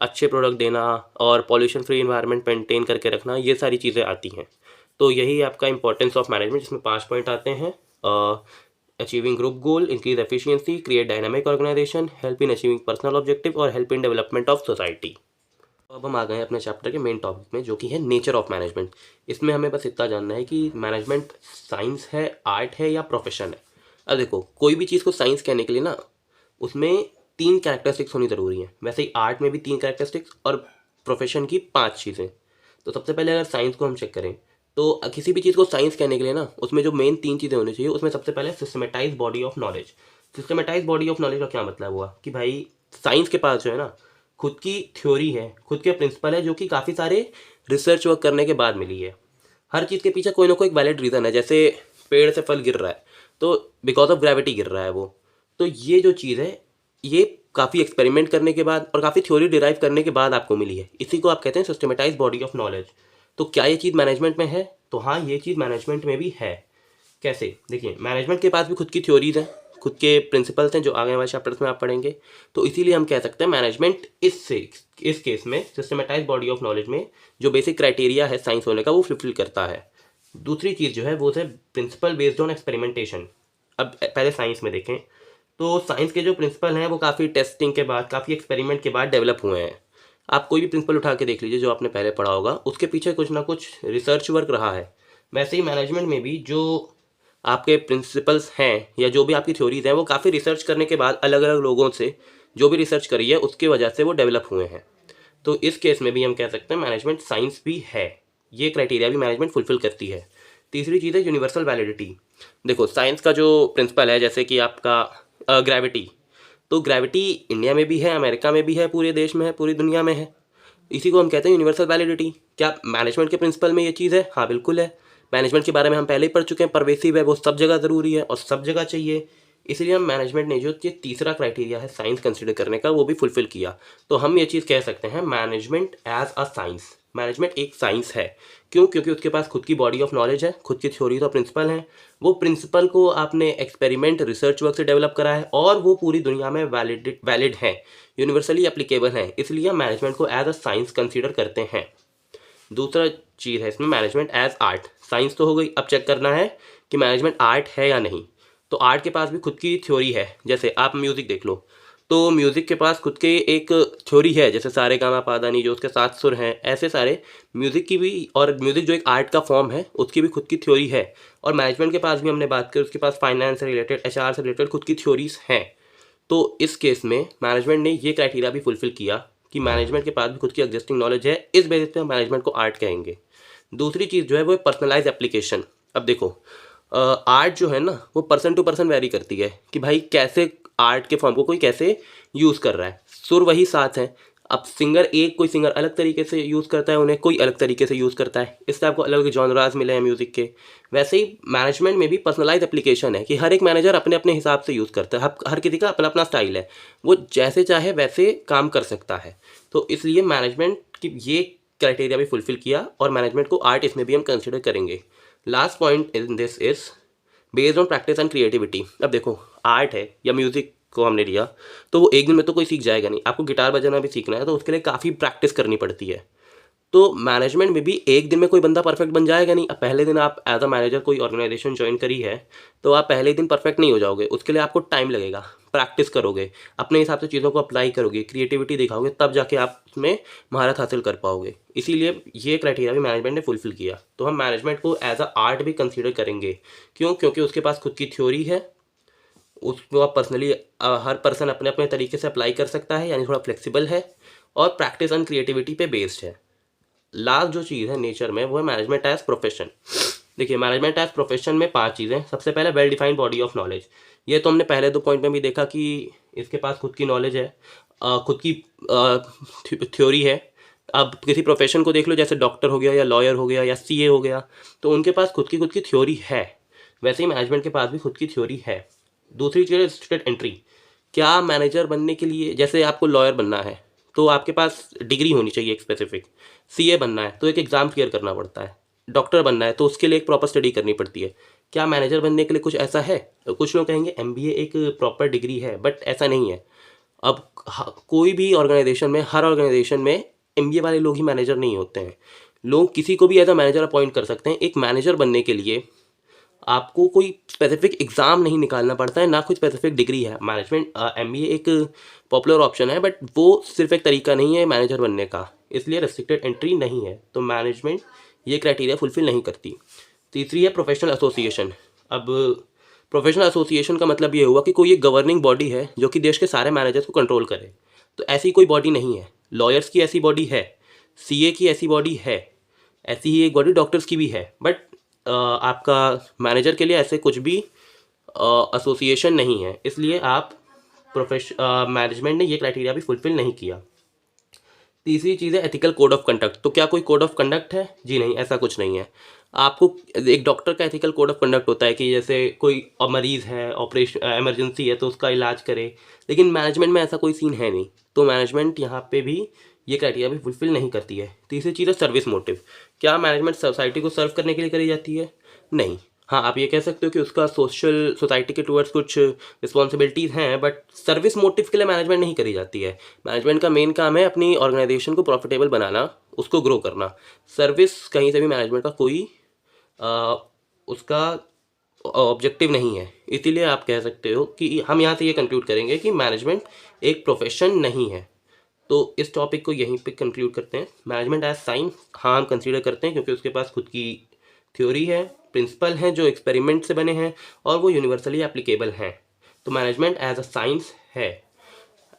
Speaker 1: अच्छे प्रोडक्ट देना और पॉल्यूशन फ्री इन्वायरमेंट मेंटेन करके रखना, ये सारी चीज़ें आती हैं। तो यही आपका इंपॉर्टेंस ऑफ मैनेजमेंट, जिसमें 5 पॉइंट आते हैं। Achieving group goal, increase efficiency, create dynamic organisation, help in achieving personal objective और help in development of society. अब हम आ गए हैं अपने चैप्टर के मेन टॉपिक में, जो कि है नेचर ऑफ मैनेजमेंट। इसमें हमें बस इतना जानना है कि मैनेजमेंट साइंस है, आर्ट है या प्रोफेशन है। अब देखो, कोई भी चीज़ को साइंस कहने के लिए ना उसमें 3 कैरेक्टरिस्टिक्स होनी ज़रूरी है। वैसे ही आर्ट में भी 3 कैरेक्टरिस्टिक्स और प्रोफेशन की 5 चीज़ें। तो सबसे पहले अगर साइंस को हम चेक करें तो किसी भी चीज़ को साइंस कहने के लिए ना उसमें जो मेन 3 चीज़ें होनी चाहिए, उसमें सबसे पहले systematise body of knowledge. Systematise body of knowledge का क्या मतलब हुआ कि भाई साइंस के पास जो है ना खुद की थ्योरी है, खुद के प्रिंसिपल है, जो कि काफ़ी सारे रिसर्च वर्क करने के बाद मिली है। हर चीज़ के पीछे कोई ना कोई एक वैलिड रीज़न है। जैसे पेड़ से फल गिर रहा है तो बिकॉज ऑफ ग्रेविटी गिर रहा है वो। तो ये जो चीज़ है ये काफ़ी एक्सपेरिमेंट करने के बाद और काफ़ी थ्योरी डिराइव करने के बाद आपको मिली है। इसी को आप कहते हैं सिस्टमेटाइज बॉडी ऑफ नॉलेज। तो क्या ये चीज़ मैनेजमेंट में है? तो हाँ, ये चीज़ मैनेजमेंट में भी है। कैसे? देखिए, मैनेजमेंट के पास भी खुद की थ्योरीज हैं, खुद के प्रिंसिपल्स हैं, जो आगे वाले चैप्टर्स में आप पढ़ेंगे। तो इसीलिए हम कह सकते हैं मैनेजमेंट इस केस में सिस्टमेटाइज बॉडी ऑफ नॉलेज में जो बेसिक क्राइटेरिया है साइंस होने का वो फुलफिल करता है। दूसरी चीज़ जो है वो है प्रिंसिपल बेस्ड ऑन एक्सपेरिमेंटेशन। अब पहले साइंस में देखें तो साइंस के जो प्रिंसिपल हैं वो काफ़ी टेस्टिंग के बाद, काफ़ी एक्सपेरिमेंट के बाद डेवलप हुए हैं। आप कोई भी प्रिंसिपल उठा के देख लीजिए जो आपने पहले पढ़ा होगा, उसके पीछे कुछ ना कुछ रिसर्च वर्क रहा है। वैसे ही मैनेजमेंट में भी जो आपके प्रिंसिपल्स हैं या जो भी आपकी थ्योरीज हैं वो काफ़ी रिसर्च करने के बाद अलग अलग लोगों से जो भी रिसर्च करी है उसकी वजह से वो डेवलप हुए हैं। तो इस केस में भी हम कह सकते हैं मैनेजमेंट साइंस भी है। ये क्राइटेरिया भी मैनेजमेंट फुलफिल करती है। तीसरी चीज़ है यूनिवर्सल वैलिडिटी। देखो, साइंस का जो प्रिंसिपल है, जैसे कि आपका ग्रेविटी, तो ग्रेविटी इंडिया में भी है, अमेरिका में भी है, पूरे देश में है, पूरी दुनिया में है। इसी को हम कहते हैं यूनिवर्सल वैलिडिटी। क्या मैनेजमेंट के प्रिंसिपल में ये चीज़ है? हाँ, बिल्कुल है। मैनेजमेंट के बारे में हम पहले ही पढ़ चुके हैं, परवेसिव है, वो सब जगह ज़रूरी है और सब जगह चाहिए। इसलिए हम मैनेजमेंट ने जो ये तीसरा क्राइटेरिया है साइंस कंसिडर करने का, वो भी फुलफिल किया। तो हम ये चीज़ कह सकते हैं management as a science. Management एक साइंस है। क्यों? क्योंकि उसके पास खुद की बॉडी ऑफ नॉलेज है, खुद की थ्योरीज और प्रिंसिपल हैं। वो प्रिंसिपल को आपने एक्सपेरिमेंट रिसर्च वर्क से डेवलप करा है और वो पूरी दुनिया में वैलिड है, यूनिवर्सली एप्लीकेबल है। इसलिए हम मैनेजमेंट को एज अ साइंस कंसिडर करते हैं। दूसरा चीज़ है इसमें मैनेजमेंट एज आर्ट। साइंस तो हो गई, अब चेक करना है कि मैनेजमेंट आर्ट है या नहीं। तो आर्ट के पास भी खुद की थ्योरी है। जैसे आप म्यूज़िक देख लो, तो म्यूज़िक के पास खुद के एक थ्योरी है, जैसे सारे गामा पाधा नी, जो उसके 7 सुर हैं, ऐसे सारे म्यूज़िक की भी, और म्यूज़िक जो एक आर्ट का फॉर्म है उसकी भी खुद की थ्योरी है। और मैनेजमेंट के पास भी हमने बात की, उसके पास फाइनेंस से रिलेटेड, एचआर से रिलेटेड खुद की थ्योरीज हैं। तो इस केस में मैनेजमेंट ने ये क्राइटेरिया भी फुलफिल किया कि मैनेजमेंट के पास भी खुद की एग्जिस्टिंग नॉलेज है। इस बेसिस पे हम मैनेजमेंट को आर्ट कहेंगे। दूसरी चीज़ जो है वो है पर्सनलाइज एप्लीकेशन। अब देखो, आर्ट जो है ना वो पर्सन टू पर्सन वेरी करती है कि भाई कैसे आर्ट के फॉर्म को कोई कैसे यूज़ कर रहा है। सुर वही 7 हैं। अब कोई सिंगर अलग तरीके से यूज़ करता है उन्हें, कोई अलग तरीके से यूज़ करता है। इस टाइप को अलग अलग जॉनराज मिले हैं म्यूज़िक के। वैसे ही मैनेजमेंट में भी पर्सनलाइज एप्लीकेशन है कि हर एक मैनेजर अपने अपने हिसाब से यूज़ करता है। हर किसी का अपना अपना स्टाइल है, वो जैसे चाहे वैसे काम कर सकता है। तो इसलिए मैनेजमेंट की ये क्राइटेरिया भी फुलफिल किया और मैनेजमेंट को आर्ट इसमें भी हम कंसिडर करेंगे। Last point in this is based on practice and creativity. अब देखो, आर्ट है या म्यूज़िक को हमने लिया तो वो एक दिन में तो कोई सीख जाएगा नहीं। आपको गिटार बजाना भी सीखना है तो उसके लिए काफ़ी प्रैक्टिस करनी पड़ती है। तो मैनेजमेंट में भी एक दिन में कोई बंदा परफेक्ट बन जाएगा नहीं। अब पहले दिन आप एज अ मैनेजर कोई ऑर्गेनाइजेशन ज्वाइन करी है तो आप पहले दिन परफेक्ट नहीं हो जाओगे, उसके लिए आपको टाइम लगेगा। प्रैक्टिस करोगे, अपने हिसाब से चीज़ों को अप्लाई करोगे, क्रिएटिविटी दिखाओगे, तब जाके आप उसमें महारत हासिल कर पाओगे। इसीलिए ये क्राइटेरिया भी मैनेजमेंट ने फुलफिल किया। तो हम मैनेजमेंट को एज अ आर्ट भी कंसिडर करेंगे। क्यों? क्योंकि उसके पास खुद की थ्योरी है, उसको आप पर्सनली हर पर्सन अपने अपने तरीके से अप्लाई कर सकता है, यानी थोड़ा फ्लेक्सिबल है और प्रैक्टिस एंड क्रिएटिविटी पे बेस्ड है। लास्ट जो चीज़ है नेचर में वो है मैनेजमेंट एज प्रोफेशन। देखिए, मैनेजमेंट एज प्रोफेशन में 5 चीज़ें। सबसे पहले well defined body of knowledge. ये तो हमने पहले 2 पॉइंट में भी देखा कि इसके पास खुद की नॉलेज है, खुद की थ्योरी है। अब किसी प्रोफेशन को देख लो, जैसे डॉक्टर हो गया या लॉयर हो गया या सीए हो गया, तो उनके पास खुद की थ्योरी है। वैसे ही मैनेजमेंट के पास भी खुद की थ्योरी है। दूसरी चीज़ है रिस्ट्रिक्टेड एंट्री। क्या मैनेजर बनने के लिए, जैसे आपको लॉयर बनना है तो आपके पास डिग्री होनी चाहिए एक स्पेसिफिक, सीए बनना है तो एक एग्ज़ाम क्लियर करना पड़ता है, डॉक्टर बनना है तो उसके लिए एक प्रॉपर स्टडी करनी पड़ती है। क्या मैनेजर बनने के लिए कुछ ऐसा है? तो कुछ लोग कहेंगे एमबीए एक प्रॉपर डिग्री है, बट ऐसा नहीं है। अब कोई भी ऑर्गेनाइजेशन में, हर ऑर्गेनाइजेशन में एमबीए वाले लोग ही मैनेजर नहीं होते हैं। लोग किसी को भी एज अ मैनेजर अपॉइंट कर सकते हैं। एक मैनेजर बनने के लिए आपको कोई स्पेसिफिक एग्ज़ाम नहीं निकालना पड़ता है, ना कोई स्पेसिफिक डिग्री है। मैनेजमेंट एमबीए एक पॉपुलर ऑप्शन है, बट वो सिर्फ एक तरीका नहीं है मैनेजर बनने का, इसलिए रेस्ट्रिक्टेड एंट्री नहीं है। तो मैनेजमेंट ये क्राइटेरिया फुलफिल नहीं करती। तीसरी है प्रोफेशनल एसोसिएशन। अब प्रोफेशनल एसोसिएशन का मतलब ये हुआ कि कोई एक गवर्निंग बॉडी है जो कि देश के सारे मैनेजर्स को कंट्रोल करे। तो ऐसी कोई बॉडी नहीं है। लॉयर्स की ऐसी बॉडी है, सीए की ऐसी बॉडी है, ऐसी ही एक बॉडी डॉक्टर्स की भी है, बट आपका मैनेजर के लिए ऐसे कुछ भी एसोसिएशन नहीं है। इसलिए आप मैनेजमेंट ने ये क्राइटेरिया भी फुलफिल नहीं किया। तीसरी चीज़ है एथिकल कोड ऑफ कंडक्ट। तो क्या कोई कोड ऑफ कंडक्ट है? जी नहीं, ऐसा कुछ नहीं है। आपको एक डॉक्टर का एथिकल कोड ऑफ कंडक्ट होता है कि जैसे कोई मरीज़ है, ऑपरेशन इमरजेंसी है तो उसका इलाज करे, लेकिन मैनेजमेंट में ऐसा कोई सीन है नहीं। तो मैनेजमेंट यहाँ पे भी ये क्राइटेरिया भी फुलफिल नहीं करती है। तीसरी चीज़ है सर्विस मोटिव। क्या मैनेजमेंट सोसाइटी को सर्व करने के लिए करी जाती है? नहीं। हाँ, आप ये कह सकते हो कि उसका सोसाइटी के टूवर्ड्स कुछ रिस्पॉन्सिबिलिटीज़ हैं, बट सर्विस मोटिव के लिए मैनेजमेंट नहीं करी जाती है। मैनेजमेंट का मेन काम है अपनी ऑर्गेनाइजेशन को प्रॉफिटेबल बनाना, उसको ग्रो करना। सर्विस कहीं से भी मैनेजमेंट का कोई उसका ऑब्जेक्टिव नहीं है। इसीलिए आप कह सकते हो कि हम यहाँ से ये कंक्लूड करेंगे कि मैनेजमेंट एक प्रोफेशन नहीं है। तो इस टॉपिक को यहीं पे कंक्लूड करते हैं। मैनेजमेंट एज साइंस हाँ हम कंसीडर करते हैं, क्योंकि उसके पास खुद की थ्योरी है, प्रिंसिपल हैं जो एक्सपेरिमेंट से बने हैं और वो यूनिवर्सली एप्लीकेबल हैं। तो मैनेजमेंट एज अ साइंस है।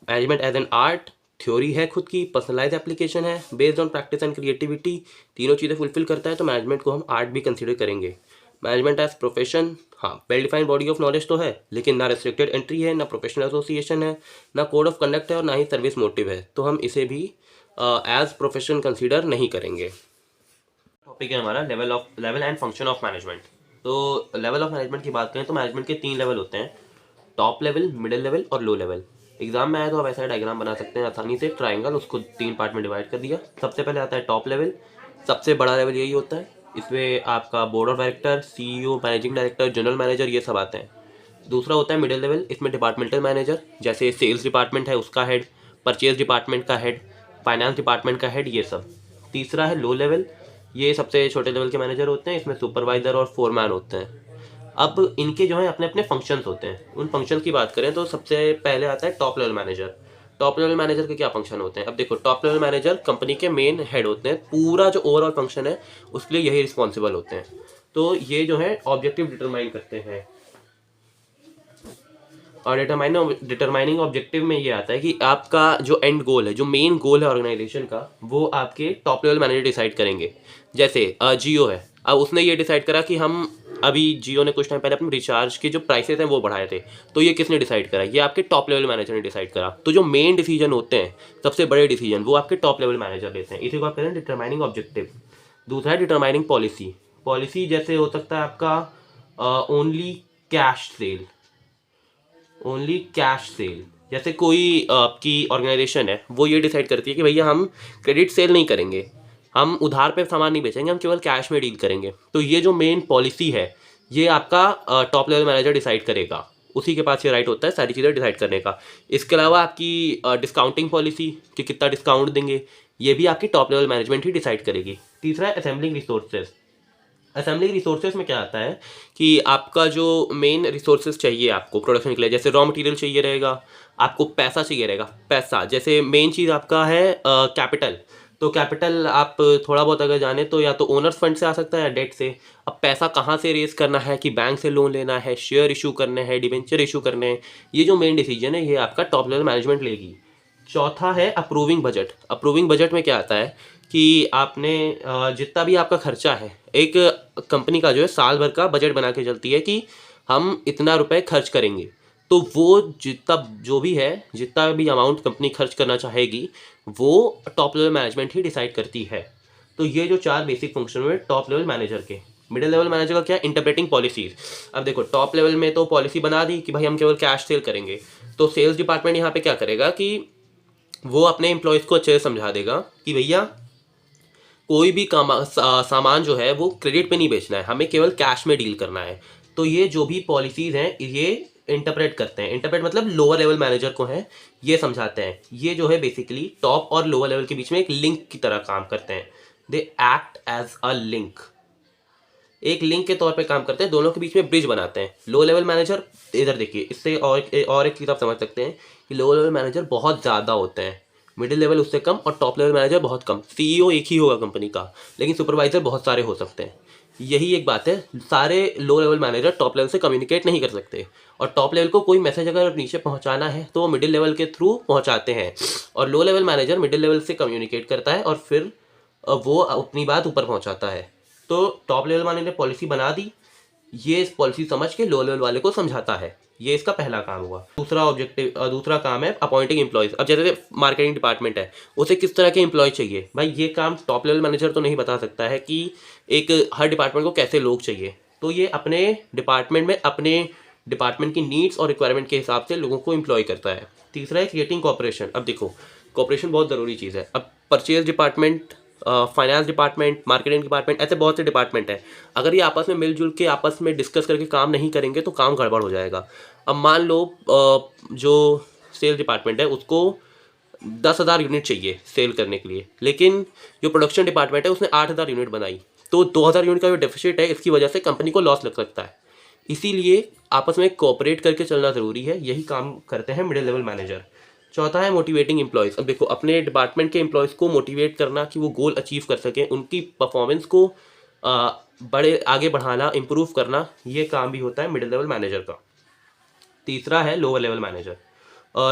Speaker 1: Management as an art, theory है खुद की, पर्सनलाइज एप्लीकेशन है, based on practice and creativity, तीनों चीज़ें फुलफिल करता है। तो मैनेजमेंट को हम आर्ट भी कंसीडर करेंगे। मैनेजमेंट एज प्रोफेशन, हाँ well defined body of knowledge तो है, लेकिन ना रिस्ट्रिक्टेड एंट्री है, ना प्रोफेशनल एसोसिएशन है, ना कोड ऑफ कंडक्ट है और ना ही सर्विस मोटिव है। तो हम इसे भी एज प्रोफेशन कंसीडर नहीं करेंगे। टॉपिक है हमारा level and function of management. तो लेवल ऑफ मैनेजमेंट की बात करें तो मैनेजमेंट के 3 लेवल होते हैं, टॉप लेवल, मिडिल लेवल और लो लेवल। एग्जाम में आया तो आप ऐसा डायग्राम बना सकते हैं आसानी से, ट्राइंगल, उसको 3 पार्ट में डिवाइड कर दिया। सबसे पहले आता है टॉप लेवल, सबसे बड़ा लेवल यही होता है। इसमें आपका board of director, CEO, managing director, general manager, ये सब आते हैं। दूसरा होता है मिडिल लेवल, इसमें डिपार्टमेंटल मैनेजर, जैसे सेल्स डिपार्टमेंट है उसका हेड, परचेज डिपार्टमेंट का हेड, फाइनेंस डिपार्टमेंट का हेड, ये सब। तीसरा है लो लेवल, ये सबसे छोटे लेवल के मैनेजर होते हैं, इसमें सुपरवाइजर और फोरमैन होते हैं। अब इनके जो है अपने अपने फंक्शंस होते हैं। उन फंक्शंस की बात करें तो सबसे पहले आता है top level manager. Top level manager के क्या फंक्शन होते हैं? अब देखो, टॉप लेवल मैनेजर कंपनी के मेन हेड होते हैं, पूरा जो ओवरऑल फंक्शन है उसके लिए यही रिस्पॉन्सिबल होते हैं। तो ये जो है ऑब्जेक्टिव डिटरमाइन करते हैं, और डिटरमाइनिंग ऑब्जेक्टिव में ये आता है कि आपका जो एंड गोल है, जो मेन गोल है ऑर्गेनाइजेशन का, वो आपके टॉप लेवल मैनेजर डिसाइड करेंगे। जैसे जियो है, अब उसने ये डिसाइड करा कि हम अभी जियो ने कुछ टाइम पहले अपने रिचार्ज के जो प्राइसेस हैं वो बढ़ाए थे, तो ये किसने डिसाइड करा? ये आपके टॉप लेवल मैनेजर ने डिसाइड करा। तो जो मेन डिसीजन होते हैं, सबसे बड़े डिसीजन, वो आपके टॉप लेवल मैनेजर लेते हैं। इसी को आप कहते हैं डिटरमाइनिंग ऑब्जेक्टिव। दूसरा है डिटरमाइनिंग पॉलिसी। पॉलिसी जैसे हो सकता है आपका ओनली कैश सेल। जैसे कोई आपकी ऑर्गेनाइजेशन है, वो ये डिसाइड करती है कि भैया हम क्रेडिट सेल नहीं करेंगे, हम उधार पे सामान नहीं बेचेंगे, हम केवल कैश में डील करेंगे। तो ये जो मेन पॉलिसी है, ये आपका टॉप लेवल मैनेजर डिसाइड करेगा। उसी के पास ये राइट होता है सारी चीज़ें डिसाइड करने का। इसके अलावा आपकी डिस्काउंटिंग पॉलिसी, कि कितना डिस्काउंट देंगे, ये भी आपकी टॉप लेवल मैनेजमेंट ही डिसाइड करेगी। तीसरा है असेंबलिंग रिसोर्सेज। असेंबलिंग रिसोर्सेज में क्या आता है कि आपका जो मेन रिसोर्सेज चाहिए आपको प्रोडक्शन के लिए, जैसे रॉ मटेरियल चाहिए रहेगा, आपको पैसा चाहिए रहेगा। पैसा जैसे मेन चीज़ आपका है कैपिटल। तो कैपिटल आप थोड़ा बहुत अगर जाने तो या तो ओनर्स फंड से आ सकता है या डेट से। अब पैसा कहाँ से रेज करना है, कि बैंक से लोन लेना है, शेयर इशू करने हैं, डिबेंचर इशू करने हैं, ये जो मेन डिसीजन है ये आपका टॉप लेवल मैनेजमेंट लेगी। चौथा है अप्रूविंग बजट। अप्रूविंग बजट में क्या आता है कि आपने जितना भी आपका खर्चा है, एक कंपनी का जो है साल भर का बजट बना के चलती है कि हम इतना रुपए खर्च करेंगे। तो वो जितना भी अमाउंट कंपनी खर्च करना चाहेगी वो टॉप लेवल मैनेजमेंट ही डिसाइड करती है। तो ये जो 4 बेसिक फंक्शन हुए टॉप लेवल मैनेजर के। मिडिल लेवल मैनेजर का क्या, इंटरप्रेटिंग पॉलिसीज। अब देखो टॉप लेवल में तो पॉलिसी बना दी कि भाई हम केवल कैश सेल करेंगे, तो सेल्स डिपार्टमेंट यहाँ पे क्या करेगा कि वो अपने एम्प्लॉयज़ को अच्छे से समझा देगा कि भैया कोई भी सामान जो है वो क्रेडिट पे नहीं बेचना है, हमें केवल कैश में डील करना है। तो ये जो भी पॉलिसीज़ हैं ये इंटरप्रेट करते हैं, इंटरप्रेट मतलब लोअर लेवल मैनेजर को है ये समझाते हैं। ये जो है बेसिकली टॉप और लोअर लेवल के बीच में एक लिंक की तरह काम करते हैं। They act as a link, एक लिंक के तौर पे काम करते हैं, दोनों के बीच में ब्रिज बनाते हैं। लो लेवल मैनेजर, इधर देखिए इससे और एक चीज़ आप समझ सकते हैं कि लो लेवल मैनेजर बहुत ज़्यादा होते हैं, मिडिल लेवल उससे कम और टॉप लेवल मैनेजर बहुत कम। सीईओ एक ही होगा कंपनी का, लेकिन सुपरवाइजर बहुत सारे हो सकते हैं। यही एक बात है, सारे low level manager top level से कम्युनिकेट नहीं कर सकते, और टॉप लेवल को कोई मैसेज अगर नीचे पहुंचाना है तो वो मिडिल लेवल के थ्रू पहुंचाते हैं, और low level manager middle level से कम्युनिकेट करता है और फिर वो अपनी बात ऊपर पहुंचाता है। तो टॉप लेवल वाले ने पॉलिसी बना दी, ये इस पॉलिसी समझ के लो लेवल वाले को समझाता है। ये इसका पहला काम हुआ। दूसरा काम है अपॉइंटिंग एम्प्लॉयज़। अब जैसे मार्केटिंग डिपार्टमेंट है, उसे किस तरह के एम्प्लॉय चाहिए, भाई ये काम टॉप लेवल मैनेजर तो नहीं बता सकता है कि एक हर डिपार्टमेंट को कैसे लोग चाहिए। तो ये अपने डिपार्टमेंट में अपने डिपार्टमेंट की नीड्स और रिक्वायरमेंट के हिसाब से लोगों को एम्प्लॉय करता है। तीसरा है क्रिएटिंग कॉपरेशन। अब देखो कॉपरेशन बहुत ज़रूरी चीज़ है। अब purchase department, finance department, marketing department, ऐसे बहुत से डिपार्टमेंट हैं। अगर ये आपस में मिलजुल के आपस में डिस्कस करके काम नहीं करेंगे तो काम गड़बड़ हो जाएगा। अब मान लो जो सेल्स डिपार्टमेंट है उसको 10,000 यूनिट चाहिए सेल करने के लिए, लेकिन जो प्रोडक्शन डिपार्टमेंट है उसने 8,000 यूनिट बनाई, तो 2,000 यूनिट का जो डेफिसिट है इसकी वजह से कंपनी को लॉस लग सकता है। इसीलिए आपस में कोऑपरेट करके चलना ज़रूरी है, यही काम करते हैं मिडिल लेवल मैनेजर। चौथा है मोटिवेटिंग एम्प्लॉयज़। अब देखो अपने डिपार्टमेंट के एम्प्लॉयज़ को मोटिवेट करना कि वो गोल अचीव कर सकें, उनकी परफॉर्मेंस को बड़े आगे बढ़ाना, इम्प्रूव करना, ये काम भी होता है मिडिल लेवल मैनेजर का। तीसरा है lower level manager.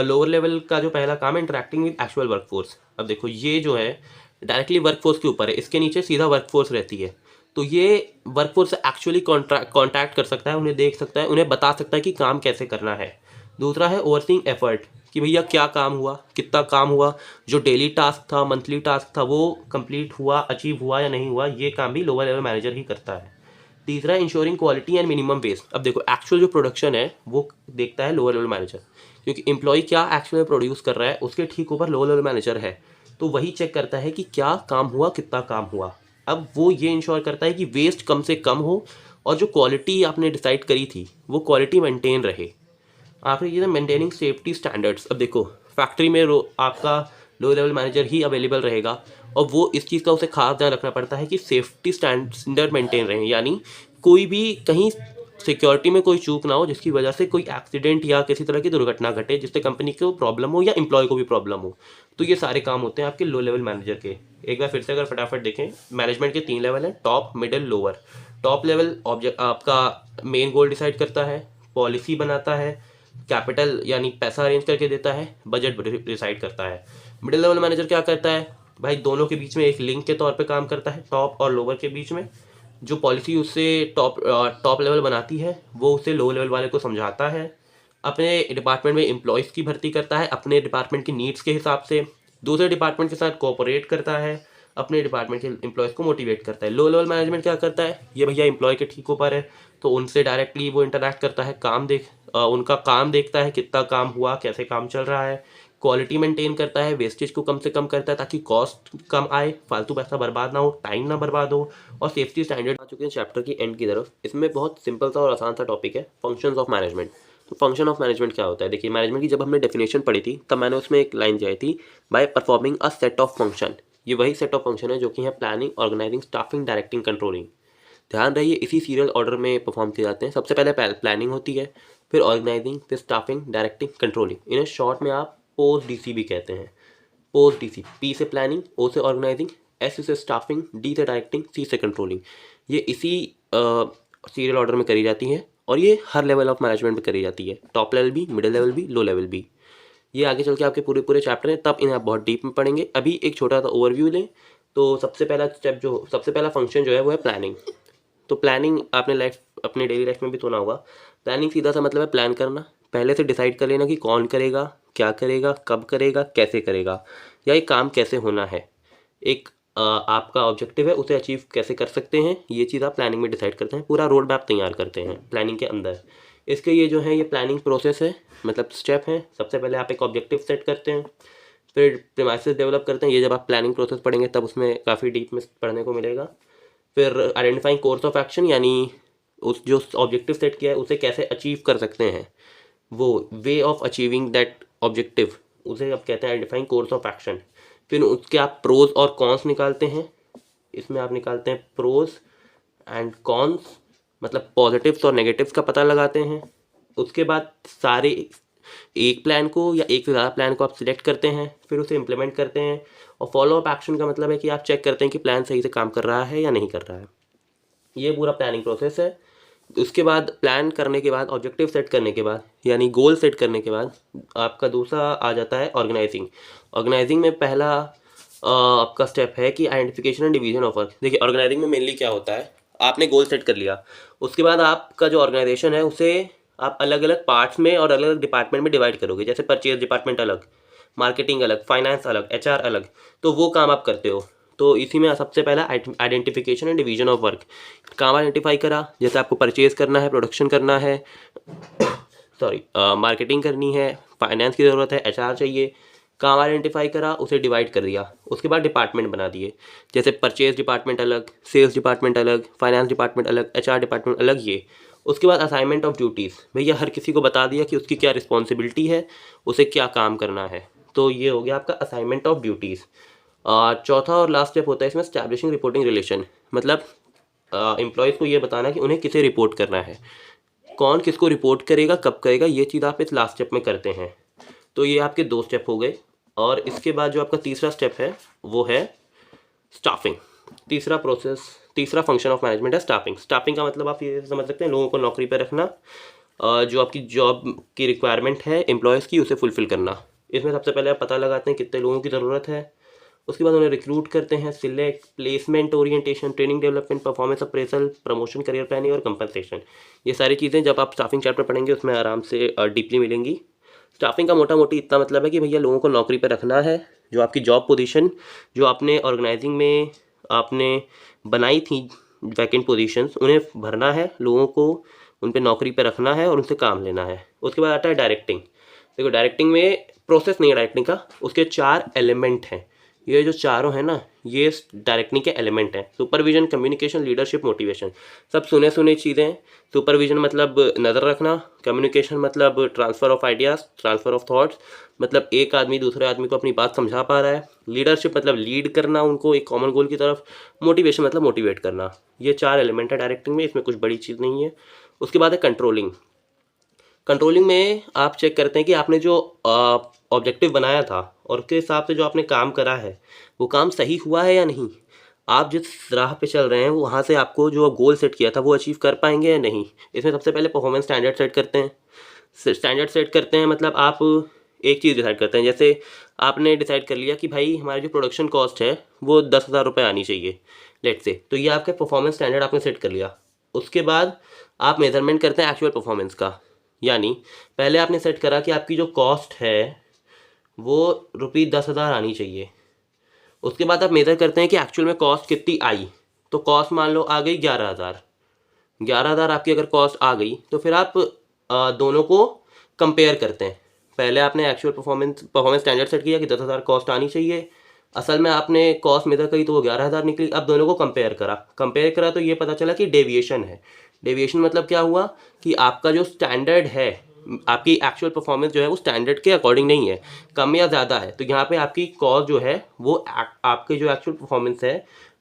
Speaker 1: Lower level का जो पहला काम है इंटरेक्टिंग विद एक्चुअल वर्कफोर्स। अब देखो ये जो है डायरेक्टली वर्कफोर्स के ऊपर है, इसके नीचे सीधा वर्कफोर्स रहती है, तो ये वर्कफोर्स से एक्चुअली कॉन्टैक्ट कर सकता है, उन्हें देख सकता है, उन्हें बता सकता है कि काम कैसे करना है। दूसरा है ओवरसीइंग एफर्ट, कि भैया क्या काम हुआ, कितना काम हुआ, जो डेली टास्क था, मंथली टास्क था, वो कंप्लीट हुआ, अचीव हुआ या नहीं हुआ, ये काम भी लोअर लेवल मैनेजर ही करता है। तीसरा है ensuring quality and minimum waste. अब देखो एक्चुअल जो प्रोडक्शन है वो देखता है लोअर लेवल मैनेजर, क्योंकि एम्प्लॉय क्या एक्चुअल में प्रोड्यूस कर रहा है उसके ठीक ऊपर लोअर लेवल मैनेजर है, तो वही चेक करता है कि क्या काम हुआ, कितना काम हुआ। अब वो ये इंश्योर करता है कि वेस्ट कम से कम हो और जो क्वालिटी आपने डिसाइड करी थी वो क्वालिटी मेंटेन रहे। आखिरी चीज़ है मेंटेनिंग सेफ्टी स्टैंडर्ड्स। अब देखो फैक्ट्री में आपका लो लेवल मैनेजर ही अवेलेबल रहेगा, और वो इस चीज़ का उसे खास ध्यान रखना पड़ता है कि सेफ्टी स्टैंडर्ड मेंटेन रहें, यानी कोई भी कहीं सिक्योरिटी में कोई चूक ना हो जिसकी वजह से कोई एक्सीडेंट या किसी तरह की दुर्घटना घटे जिससे कंपनी को प्रॉब्लम हो या एम्प्लॉय को भी प्रॉब्लम हो। तो ये सारे काम होते हैं आपके लो लेवल मैनेजर के। एक बार फिर से अगर फटाफट देखें, मैनेजमेंट के 3 लेवल हैं, top, middle, lower. Top level object आपका मेन गोल डिसाइड करता है, पॉलिसी बनाता है, कैपिटल यानी पैसा अरेंज करके देता है, बजट डिसाइड करता है। मिडिल लेवल मैनेजर क्या करता है, भाई दोनों के बीच में एक लिंक के तौर पे काम करता है, टॉप और लोअर के बीच में। जो पॉलिसी उससे टॉप लेवल बनाती है वो उसे लो लेवल वाले को समझाता है, अपने डिपार्टमेंट में एम्प्लॉयज़ की भर्ती करता है अपने डिपार्टमेंट की नीड्स के हिसाब से, दूसरे डिपार्टमेंट के साथ कोऑपरेट करता है, अपने डिपार्टमेंट के एम्प्लॉयज़ को मोटिवेट करता है। लो लेवल मैनेजमेंट क्या करता है, ये भैया एम्प्लॉय के ठीक ऊपर है, तो उनसे डायरेक्टली वो इंटरैक्ट करता है, उनका काम देखता है, कितना काम हुआ, कैसे काम चल रहा है, क्वालिटी मेंटेन करता है, वेस्टेज को कम से कम करता है ताकि कॉस्ट कम आए, फालतू पैसा बर्बाद ना हो, टाइम ना बर्बाद हो, और सेफ्टी स्टैंडर्ड। आ चुके हैं चैप्टर की एंड की तरफ। इसमें बहुत सिंपल सा और आसान सा टॉपिक है, फंक्शंस ऑफ मैनेजमेंट। तो फंक्शन ऑफ मैनेजमेंट क्या होता है, देखिए मैनेजमेंट की जब हमने डेफिनेशन पढ़ी थी तब मैंने उसमें एक लाइन दिया थी, by performing a set of function. ये वही सेट ऑफ फंक्शन है जो कि है planning, organising, staffing, directing, controlling. ध्यान रहिए इसी सीरियल ऑर्डर में परफॉर्म किए जाते हैं। सबसे पहले प्लानिंग होती है, फिर ऑर्गेनाइजिंग, फिर स्टाफिंग, डायरेक्टिंग, कंट्रोलिंग। इन्हें शॉर्ट में आप पोस्ट डीसी भी कहते हैं। पोस्ट डीसी, पी से प्लानिंग, ओ से ऑर्गेनाइजिंग, एस से स्टाफिंग, डी से डायरेक्टिंग, सी से कंट्रोलिंग। ये इसी सीरियल ऑर्डर में करी जाती हैं और ये हर लेवल ऑफ मैनेजमेंट में करी जाती है, टॉप लेवल भी, मिडिल लेवल भी, लो लेवल भी। ये आगे चल के आपके पूरे पूरे चैप्टर हैं, तब इन्हें आप बहुत डीप में पढ़ेंगे। अभी एक छोटा सा ओवरव्यू लें तो सबसे पहला फंक्शन जो है वो है प्लानिंग। तो प्लानिंग आपने अपने डेली लाइफ में भी सुना होगा। प्लानिंग सीधा सा मतलब है प्लान करना, पहले से डिसाइड कर लेना कि कौन करेगा, क्या करेगा, कब करेगा, कैसे करेगा, या एक काम कैसे होना है, एक आपका ऑब्जेक्टिव है उसे अचीव कैसे कर सकते हैं, ये चीज़ आप प्लानिंग में डिसाइड करते हैं, पूरा रोड मैप तैयार करते हैं प्लानिंग के अंदर। इसके ये जो है ये प्लानिंग प्रोसेस है, मतलब स्टेप है। सबसे पहले आप एक ऑब्जेक्टिव सेट करते हैं, फिर प्रीमाइसेस डेवलप करते हैं। ये जब आप प्लानिंग प्रोसेस पढ़ेंगे तब उसमें काफ़ी डीप में पढ़ने को मिलेगा। फिर आइडेंटिफाइंग कोर्स ऑफ एक्शन, यानी उस जो ऑब्जेक्टिव सेट किया है उसे कैसे अचीव कर सकते हैं, वो way of achieving that objective, उसे अब कहते हैं आइडेंटिफाइंग कोर्स ऑफ एक्शन। फिर उसके आप प्रोज और कॉन्स निकालते हैं। इसमें आप निकालते हैं प्रोज एंड कॉन्स, मतलब पॉजिटिव्स और नेगेटिव्स का पता लगाते हैं। उसके बाद सारे एक प्लान को या एक से ज़्यादा प्लान को आप सिलेक्ट करते हैं, फिर उसे इम्प्लीमेंट करते हैं। और फॉलो अप एक्शन का मतलब है कि आप चेक करते हैं कि प्लान सही से काम कर रहा है या नहीं कर रहा है। ये पूरा प्लानिंग प्रोसेस है। उसके बाद प्लान करने के बाद, ऑब्जेक्टिव सेट करने के बाद, यानी गोल सेट करने के बाद, आपका दूसरा आ जाता है ऑर्गेनाइजिंग। ऑर्गेनाइजिंग में पहला आपका स्टेप है कि identification and division of work. देखिए ऑर्गेनाइजिंग में मेनली क्या होता है, आपने गोल सेट कर लिया, उसके बाद आपका जो ऑर्गेनाइजेशन है उसे आप अलग अलग पार्ट्स में और अलग अलग डिपार्टमेंट में डिवाइड करोगे। जैसे परचेज डिपार्टमेंट अलग, मार्केटिंग अलग, फाइनेंस अलग, एचआर अलग, तो वो काम आप करते हो। तो इसी में सबसे पहला identification and division of work. काम आइडेंटिफाई करा, जैसे आपको परचेज करना है, प्रोडक्शन करना है, सॉरी मार्केटिंग करनी है, फाइनेंस की ज़रूरत है, एचआर चाहिए। काम आइडेंटिफाई करा, उसे डिवाइड कर दिया, उसके बाद डिपार्टमेंट बना दिए। जैसे परचेज डिपार्टमेंट अलग, सेल्स डिपार्टमेंट अलग, फाइनेंस डिपार्टमेंट अलग, एचआर डिपार्टमेंट अलग। ये उसके बाद असाइनमेंट ऑफ ड्यूटीज़, भैया हर किसी को बता दिया कि उसकी क्या रिस्पॉन्सिबिलिटी है, उसे क्या काम करना है। तो ये हो गया आपका असाइनमेंट ऑफ ड्यूटीज़। चौथा और लास्ट स्टेप होता है इसमें एस्टैब्लिशिंग रिपोर्टिंग रिलेशन, मतलब एम्प्लॉयज़ को ये बताना कि उन्हें किसे रिपोर्ट करना है, कौन किसको रिपोर्ट करेगा, कब करेगा, ये चीज़ आप इस लास्ट स्टेप में करते हैं। तो ये आपके 2 स्टेप हो गए। और इसके बाद जो आपका तीसरा स्टेप है वो है स्टाफिंग। तीसरा फंक्शन ऑफ मैनेजमेंट है स्टाफिंग। स्टाफिंग का मतलब आप ये समझ सकते हैं लोगों को नौकरी पर रखना, जो आपकी जॉब की रिक्वायरमेंट है एम्प्लॉयज़ की, उसे फुलफ़िल करना। इसमें सबसे पहले आप पता लगाते हैं कितने लोगों की ज़रूरत है, उसके बाद उन्हें रिक्रूट करते हैं, select, placement, orientation, training development, performance appraisal, promotion, career planning और कंपनसेशन। ये सारी चीज़ें जब आप स्टाफिंग चैप्टर पढ़ेंगे उसमें आराम से डीपली मिलेंगी। स्टाफिंग का मोटा मोटी इतना मतलब है कि भैया लोगों को नौकरी पर रखना है, जो आपकी जॉब पोजीशन जो आपने ऑर्गेनाइजिंग में आपने बनाई थी वैकेंट पोजीशंस, उन्हें भरना है, लोगों को उन पे नौकरी पे रखना है और उनसे काम लेना है। उसके बाद आता है डायरेक्टिंग। देखो डायरेक्टिंग में प्रोसेस नहीं है डायरेक्टिंग का, उसके 4 एलिमेंट हैं। ये जो चारों हैं ना, ये डायरेक्टिंग के एलिमेंट हैं। सुपरविजन, कम्युनिकेशन, लीडरशिप, मोटिवेशन, सब सुने सुने चीज़ें हैं। सुपरविजन मतलब नज़र रखना, कम्युनिकेशन मतलब transfer of ideas, transfer of thoughts, मतलब एक आदमी दूसरे आदमी को अपनी बात समझा पा रहा है। लीडरशिप मतलब लीड करना उनको एक कॉमन गोल की तरफ। मोटिवेशन मतलब मोटिवेट करना। ये 4 एलिमेंट है डायरेक्टिंग में, इसमें कुछ बड़ी चीज़ नहीं है। उसके बाद है कंट्रोलिंग। कंट्रोलिंग में आप चेक करते हैं कि आपने जो ऑब्जेक्टिव बनाया था और उसके हिसाब से जो आपने काम करा है वो काम सही हुआ है या नहीं। आप जिस राह पे चल रहे हैं वहाँ से आपको जो गोल सेट किया था वो अचीव कर पाएंगे या नहीं। इसमें सबसे पहले परफॉर्मेंस स्टैंडर्ड सेट करते हैं। स्टैंडर्ड सेट करते हैं मतलब आप एक चीज़ डिसाइड करते हैं। जैसे आपने डिसाइड कर लिया कि भाई हमारी जो प्रोडक्शन कॉस्ट है वो 10,000 रुपये आनी चाहिए लेट से, तो ये आपके परफॉर्मेंस स्टैंडर्ड आपने सेट कर लिया। उसके बाद आप मेजरमेंट करते हैं एक्चुअल परफॉर्मेंस का, यानी पहले आपने सेट करा कि आपकी जो कॉस्ट है वो ₹10,000 आनी चाहिए। उसके बाद आप मेज़र करते हैं कि एक्चुअल में कॉस्ट कितनी आई। तो कॉस्ट मान लो आ गई 11,000। 11,000 आपकी अगर कॉस्ट आ गई तो फिर आप दोनों को कंपेयर करते हैं। पहले आपने एक्चुअल परफॉर्मेंस स्टैंडर्ड सेट किया कि 10,000 कॉस्ट आनी चाहिए, असल में आपने कॉस्ट मेज़र करी तो वो 11,000 निकली। अब दोनों को कंपेयर करा तो ये पता चला कि डेविएशन है। डेविएशन मतलब क्या हुआ कि आपका जो स्टैंडर्ड है, आपकी एक्चुअल परफॉर्मेंस जो है वो स्टैंडर्ड के अकॉर्डिंग नहीं है, कम या ज़्यादा है। तो यहाँ पे आपकी कॉस्ट जो है वो आपकी जो एक्चुअल परफॉर्मेंस है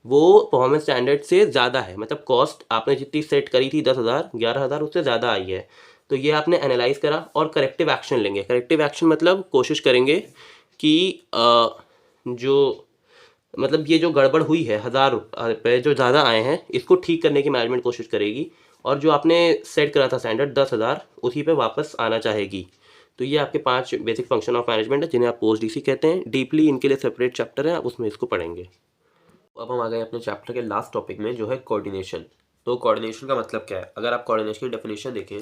Speaker 1: वो परफॉर्मेंस स्टैंडर्ड से ज़्यादा है, मतलब कॉस्ट आपने जितनी सेट करी थी 10,000, 11,000 उससे ज़्यादा आई है। तो ये आपने एनालाइज करा और करेक्टिव एक्शन लेंगे। करेक्टिव एक्शन मतलब कोशिश करेंगे कि जो मतलब ये जो गड़बड़ हुई है, 1,000 रुपये जो ज़्यादा आए हैं, इसको ठीक करने की मैनेजमेंट कोशिश करेगी और जो आपने सेट करा था स्टैंडर्ड 10,000 उसी पे वापस आना चाहेगी। तो ये आपके 5 बेसिक फंक्शन ऑफ मैनेजमेंट है जिन्हें आप पोस्ट डीसी कहते हैं। डीपली इनके लिए सेपरेट चैप्टर है, आप उसमें इसको पढ़ेंगे। अब हम आ गए अपने चैप्टर के लास्ट टॉपिक में जो है कोऑर्डिनेशन। तो कोऑर्डिनेशन का मतलब क्या है? अगर आप कोऑर्डिनेशन की डेफिनेशन देखें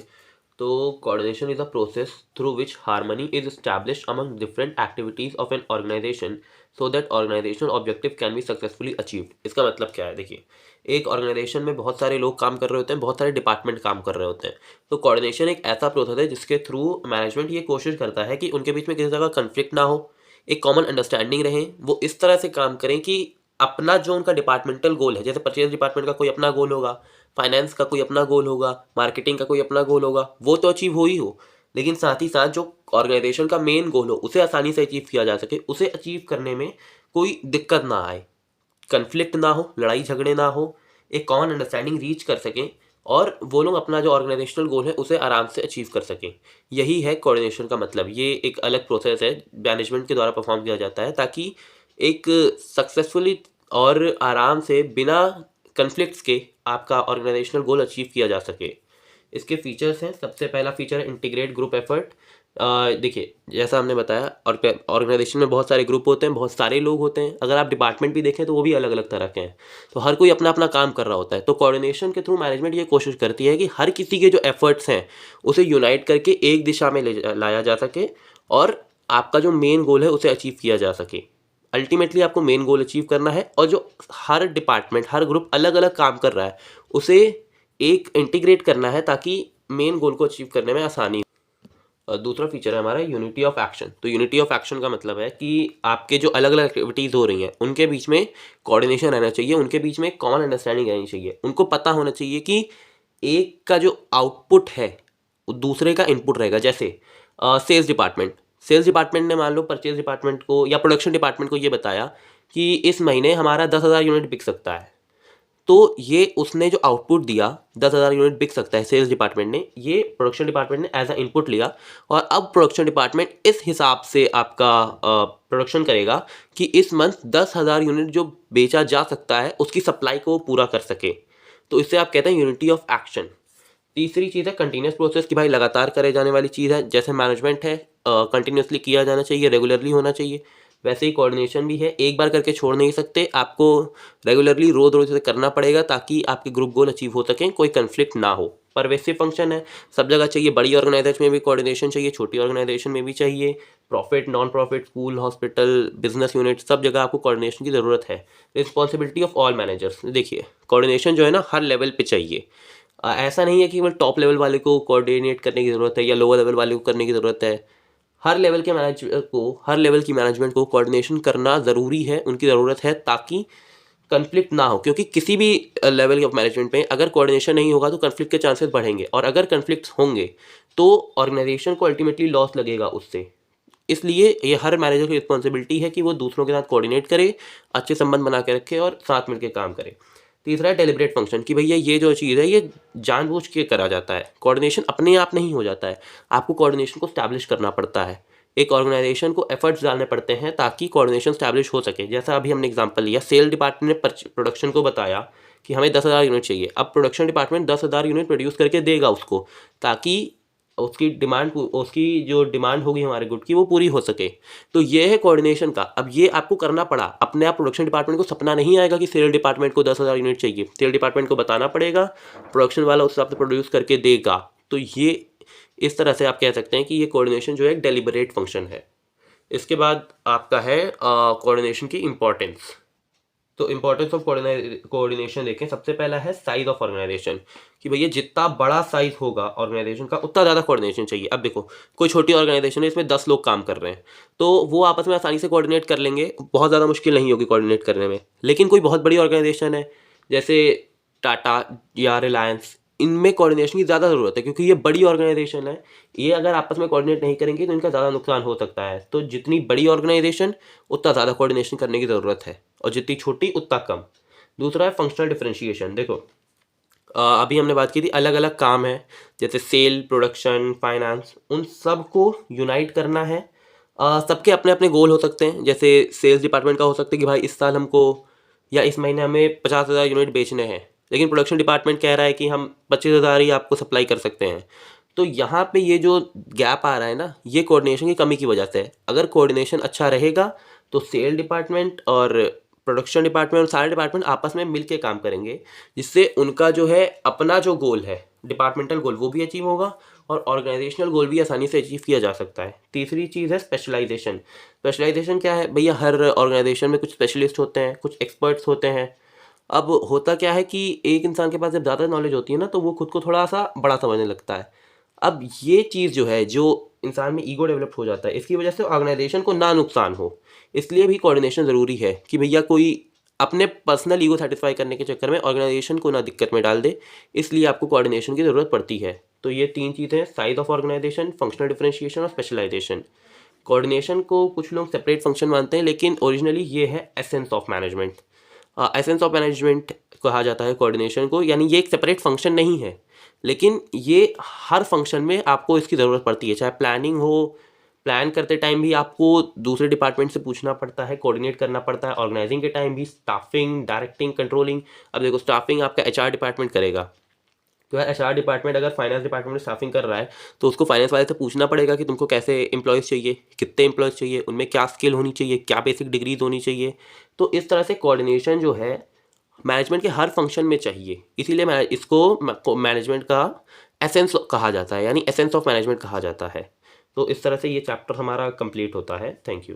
Speaker 1: तो coordination is a process through which harmony is established among different activities of an organisation so that organisational objective can be successfully achieved. इसका मतलब क्या है? देखिए, एक ऑर्गेनाइजेशन में बहुत सारे लोग काम कर रहे होते हैं, बहुत सारे डिपार्टमेंट काम कर रहे होते हैं। तो कोऑर्डिनेशन एक ऐसा प्रोसेस है जिसके थ्रू मैनेजमेंट ये कोशिश करता है कि उनके बीच में किसी तरह का कन्फ्लिक्ट ना हो, एक कॉमन अंडरस्टैंडिंग रहे, वो इस तरह से काम करें कि अपना जो उनका डिपार्टमेंटल गोल है, जैसे परचेज डिपार्टमेंट का कोई अपना गोल होगा, फाइनेंस का कोई अपना गोल होगा, मार्केटिंग का कोई अपना गोल होगा, वो तो अचीव हो ही हो, लेकिन साथ ही साथ जो ऑर्गेनाइजेशन का मेन गोल हो उसे आसानी से अचीव किया जा सके, उसे अचीव करने में कोई दिक्कत ना आए, कन्फ्लिक्ट ना हो, लड़ाई झगड़े ना हो, एक कॉमन अंडरस्टैंडिंग रीच कर सकें और वो लोग अपना जो ऑर्गेनाइजेशनल गोल है उसे आराम से अचीव कर सकें। यही है कोऑर्डिनेशन का मतलब। ये एक अलग प्रोसेस है, मैनेजमेंट के द्वारा परफॉर्म किया जाता है ताकि एक सक्सेसफुली और आराम से बिना कन्फ्लिक्ट्स के आपका ऑर्गेनाइजेशनल गोल अचीव किया जा सके। इसके फीचर्स हैं। सबसे पहला फीचर है इंटीग्रेट ग्रुप एफर्ट। देखिए, जैसा हमने बताया, और ऑर्गेनाइजेशन में बहुत सारे ग्रुप होते हैं, बहुत सारे लोग होते हैं। अगर आप डिपार्टमेंट भी देखें तो वो भी अलग अलग तरह के हैं, तो हर कोई अपना अपना काम कर रहा होता है। तो कोऑर्डिनेशन के थ्रू मैनेजमेंट ये कोशिश करती है कि हर किसी के जो एफर्ट्स हैं उसे यूनाइट करके एक दिशा में लाया जा सके और आपका जो मेन गोल है उसे अचीव किया जा सके। अल्टीमेटली आपको मेन गोल अचीव करना है और जो हर डिपार्टमेंट, हर ग्रुप अलग अलग काम कर रहा है उसे एक इंटीग्रेट करना है ताकि मेन गोल को अचीव करने में आसानी हो। दूसरा फीचर है हमारा यूनिटी ऑफ एक्शन। तो यूनिटी ऑफ एक्शन का मतलब है कि आपके जो अलग अलग एक्टिविटीज़ हो रही हैं उनके बीच में कोऑर्डिनेशन रहना चाहिए, उनके बीच में कॉमन अंडरस्टैंडिंग रहनी चाहिए। उनको पता होना चाहिए कि एक का जो आउटपुट है वो दूसरे का इनपुट रहेगा। जैसे सेल्स डिपार्टमेंट ने मान लो परचेज डिपार्टमेंट को या प्रोडक्शन डिपार्टमेंट को ये बताया कि इस महीने हमारा 10,000 यूनिट बिक सकता है, तो ये उसने जो आउटपुट दिया 10,000 यूनिट बिक सकता है, सेल्स डिपार्टमेंट ने, ये प्रोडक्शन डिपार्टमेंट ने एज अ इनपुट लिया और अब प्रोडक्शन डिपार्टमेंट इस हिसाब से आपका प्रोडक्शन करेगा कि इस मंथ 10,000 यूनिट जो बेचा जा सकता है उसकी सप्लाई को पूरा कर सके। तो इससे आप कहते हैं यूनिटी ऑफ एक्शन। तीसरी चीज़ है कंटिन्यूस प्रोसेस, कि भाई लगातार करे जाने वाली चीज़ है। जैसे मैनेजमेंट है, कंटिन्यूसली किया जाना चाहिए, रेगुलरली होना चाहिए, वैसे ही कोऑर्डिनेशन भी है। एक बार करके छोड़ नहीं सकते, आपको रेगुलरली रोज रोज से करना पड़ेगा ताकि आपके ग्रुप गोल अचीव हो सकें, कोई कन्फ्लिक्ट ना हो। परवेसिव फंक्शन है, सब जगह चाहिए। बड़ी ऑर्गेनाइजेशन में भी कोऑर्डिनेशन चाहिए, छोटी ऑर्गेनाइजेशन में भी चाहिए, profit, non profit, school, hospital, business unit, सब जगह आपको कोऑर्डिनेशन की ज़रूरत है। Responsibility of all managers. देखिए, कोऑर्डिनेशन जो है ना हर लेवल पे चाहिए। ऐसा नहीं है कि केवल टॉप लेवल वाले को कोऑर्डिनेट करने की ज़रूरत है या लोअर लेवल वाले को करने की ज़रूरत है। हर लेवल के हर लेवल की मैनेजमेंट को कोऑर्डिनेशन करना ज़रूरी है, उनकी ज़रूरत है, ताकि कन्फ्लिक्ट ना हो। क्योंकि किसी भी लेवल ऑफ मैनेजमेंट में अगर कोऑर्डिनेशन नहीं होगा तो कन्फ्लिक्ट के चांसेस बढ़ेंगे, और अगर कन्फ्लिक्ट्स होंगे तो ऑर्गेनाइजेशन को अल्टीमेटली लॉस लगेगा उससे। इसलिए ये हर मैनेजर की रिस्पॉन्सिबिलिटी है कि वो दूसरों के साथ कोऑर्डिनेट करे, अच्छे संबंध बना के रखे और साथ मिलकर काम करे। तीसरा है डेलिब्रेट फंक्शन, कि भैया ये जो चीज़ है ये जानबूझ के करा जाता है। कोऑर्डिनेशन अपने आप नहीं हो जाता है, आपको कोऑर्डिनेशन को स्टैब्लिश करना पड़ता है। एक ऑर्गेनाइजेशन को एफर्ट्स डालने पड़ते हैं ताकि कोऑर्डिनेशन स्टैब्लिश हो सके। जैसा अभी हमने एग्जांपल लिया, सेल डिपार्टमेंट ने प्रोडक्शन को बताया कि हमें 10,000 यूनिट चाहिए। अब प्रोडक्शन डिपार्टमेंट 10,000 यूनिट प्रोड्यूस करके देगा उसको, ताकि उसकी जो डिमांड होगी हमारे गुड की वो पूरी हो सके। तो ये है कोऑर्डिनेशन का। अब ये आपको करना पड़ा, अपने आप प्रोडक्शन डिपार्टमेंट को सपना नहीं आएगा कि सेल डिपार्टमेंट को 10,000 यूनिट चाहिए। सेल डिपार्टमेंट को बताना पड़ेगा, प्रोडक्शन वाला उस हिसाब से प्रोड्यूस करके देगा। तो ये इस तरह से आप कह सकते हैं कि ये कोऑर्डिनेशन जो है एक डेलिबरेट फंक्शन है। इसके बाद आपका है कोऑर्डिनेशन की इंपॉर्टेंस। तो इंपॉर्टेंस ऑफ कोऑर्डिनेशन देखें। सबसे पहला है साइज ऑफ ऑर्गेनाइजेशन, कि भैया जितना बड़ा साइज होगा ऑर्गेनाइजेशन का उतना ज़्यादा कोऑर्डिनेशन चाहिए। अब देखो, कोई छोटी ऑर्गेनाइजेशन है, इसमें 10 लोग काम कर रहे हैं, तो वो आपस में आसानी से कोऑर्डिनेट कर लेंगे, बहुत ज़्यादा मुश्किल नहीं होगी कोऑर्डिनेट करने में। लेकिन कोई बहुत बड़ी ऑर्गेनाइजेशन है जैसे टाटा या रिलायंस, इनमें कोऑर्डिनेशन की ज़्यादा ज़रूरत है, क्योंकि ये बड़ी ऑर्गेनाइजेशन है। ये अगर आपस में कोऑर्डिनेट नहीं करेंगे तो इनका ज़्यादा नुकसान हो सकता है। तो जितनी बड़ी ऑर्गेनाइजेशन उतना ज़्यादा कोऑर्डिनेशन करने की ज़रूरत है, और जितनी छोटी उतना कम। दूसरा है फंक्शनल डिफरेंशिएशन। देखो, अभी हमने बात की थी अलग अलग काम है, जैसे सेल, प्रोडक्शन, फाइनेंस, उन सब को यूनाइट करना है। सबके अपने अपने गोल हो सकते हैं। जैसे सेल्स डिपार्टमेंट का हो सकता है कि भाई इस साल हमको या इस महीने हमें 50,000 यूनिट बेचने हैं, लेकिन प्रोडक्शन डिपार्टमेंट कह रहा है कि हम 25,000 ही आपको सप्लाई कर सकते हैं। तो यहाँ पे ये जो गैप आ रहा है ना, ये कोऑर्डिनेशन की कमी की वजह से है। अगर कोऑर्डिनेशन अच्छा रहेगा तो सेल डिपार्टमेंट और प्रोडक्शन डिपार्टमेंट और सारे डिपार्टमेंट आपस में मिल के काम करेंगे, जिससे उनका जो है अपना जो गोल है डिपार्टमेंटल गोल वो भी अचीव होगा और ऑर्गेनाइजेशनल गोल भी आसानी से अचीव किया जा सकता है। तीसरी चीज़ है स्पेशलाइजेशन। स्पेशलाइजेशन क्या है भैया, हर ऑर्गेनाइजेशन में कुछ स्पेशलिस्ट होते हैं, कुछ एक्सपर्ट्स होते हैं। अब होता क्या है कि एक इंसान के पास जब ज़्यादा नॉलेज होती है ना, तो वो खुद को थोड़ा सा बड़ा समझने लगता है। अब ये चीज़ जो है, जो इंसान में ईगो डेवलप हो जाता है, इसकी वजह से ऑर्गेनाइजेशन को ना नुकसान हो, इसलिए भी कोऑर्डिनेशन ज़रूरी है कि भैया कोई अपने पर्सनल ईगो सेटिस्फाई करने के चक्कर में ऑर्गेनाइजेशन को ना दिक्कत में डाल दे, इसलिए आपको कोऑर्डिनेशन की ज़रूरत पड़ती है। तो ये 3 चीज़ें, size of organisation, functional differentiation और स्पेशलाइजेशन। कोऑर्डिनेशन को कुछ लोग सेपरेट फंक्शन मानते हैं, लेकिन ओरिजिनली ये है essence of management. Essence of management कहा जाता है कोऑर्डिनेशन को, यानी ये एक सेपरेट फंक्शन नहीं है, लेकिन ये हर फंक्शन में आपको इसकी ज़रूरत पड़ती है। चाहे प्लानिंग हो, प्लान करते टाइम भी आपको दूसरे डिपार्टमेंट से पूछना पड़ता है, कोऑर्डिनेट करना पड़ता है। ऑर्गेनाइजिंग के टाइम भी स्टाफिंग, डायरेक्टिंग, कंट्रोलिंग। अब देखो, स्टाफिंग आपका एचआर डिपार्टमेंट करेगा, तो एचआर डिपार्टमेंट अगर फाइनेंस डिपार्टमेंट में स्टाफिंग कर रहा है, तो उसको फाइनेंस वाले से पूछना पड़ेगा कि तुमको कैसे एम्प्लॉयज़ चाहिए, कितने एम्प्लॉयज़ चाहिए, उनमें क्या स्किल होनी चाहिए, क्या बेसिक डिग्रीज होनी चाहिए। तो इस तरह से कोऑर्डिनेशन जो है मैनेजमेंट के हर फंक्शन में चाहिए, इसीलिए इसको मैनेजमेंट का एसेंस कहा जाता है, यानी एसेंस ऑफ मैनेजमेंट कहा जाता है। तो इस तरह से ये चैप्टर हमारा कंप्लीट होता है। Thank you.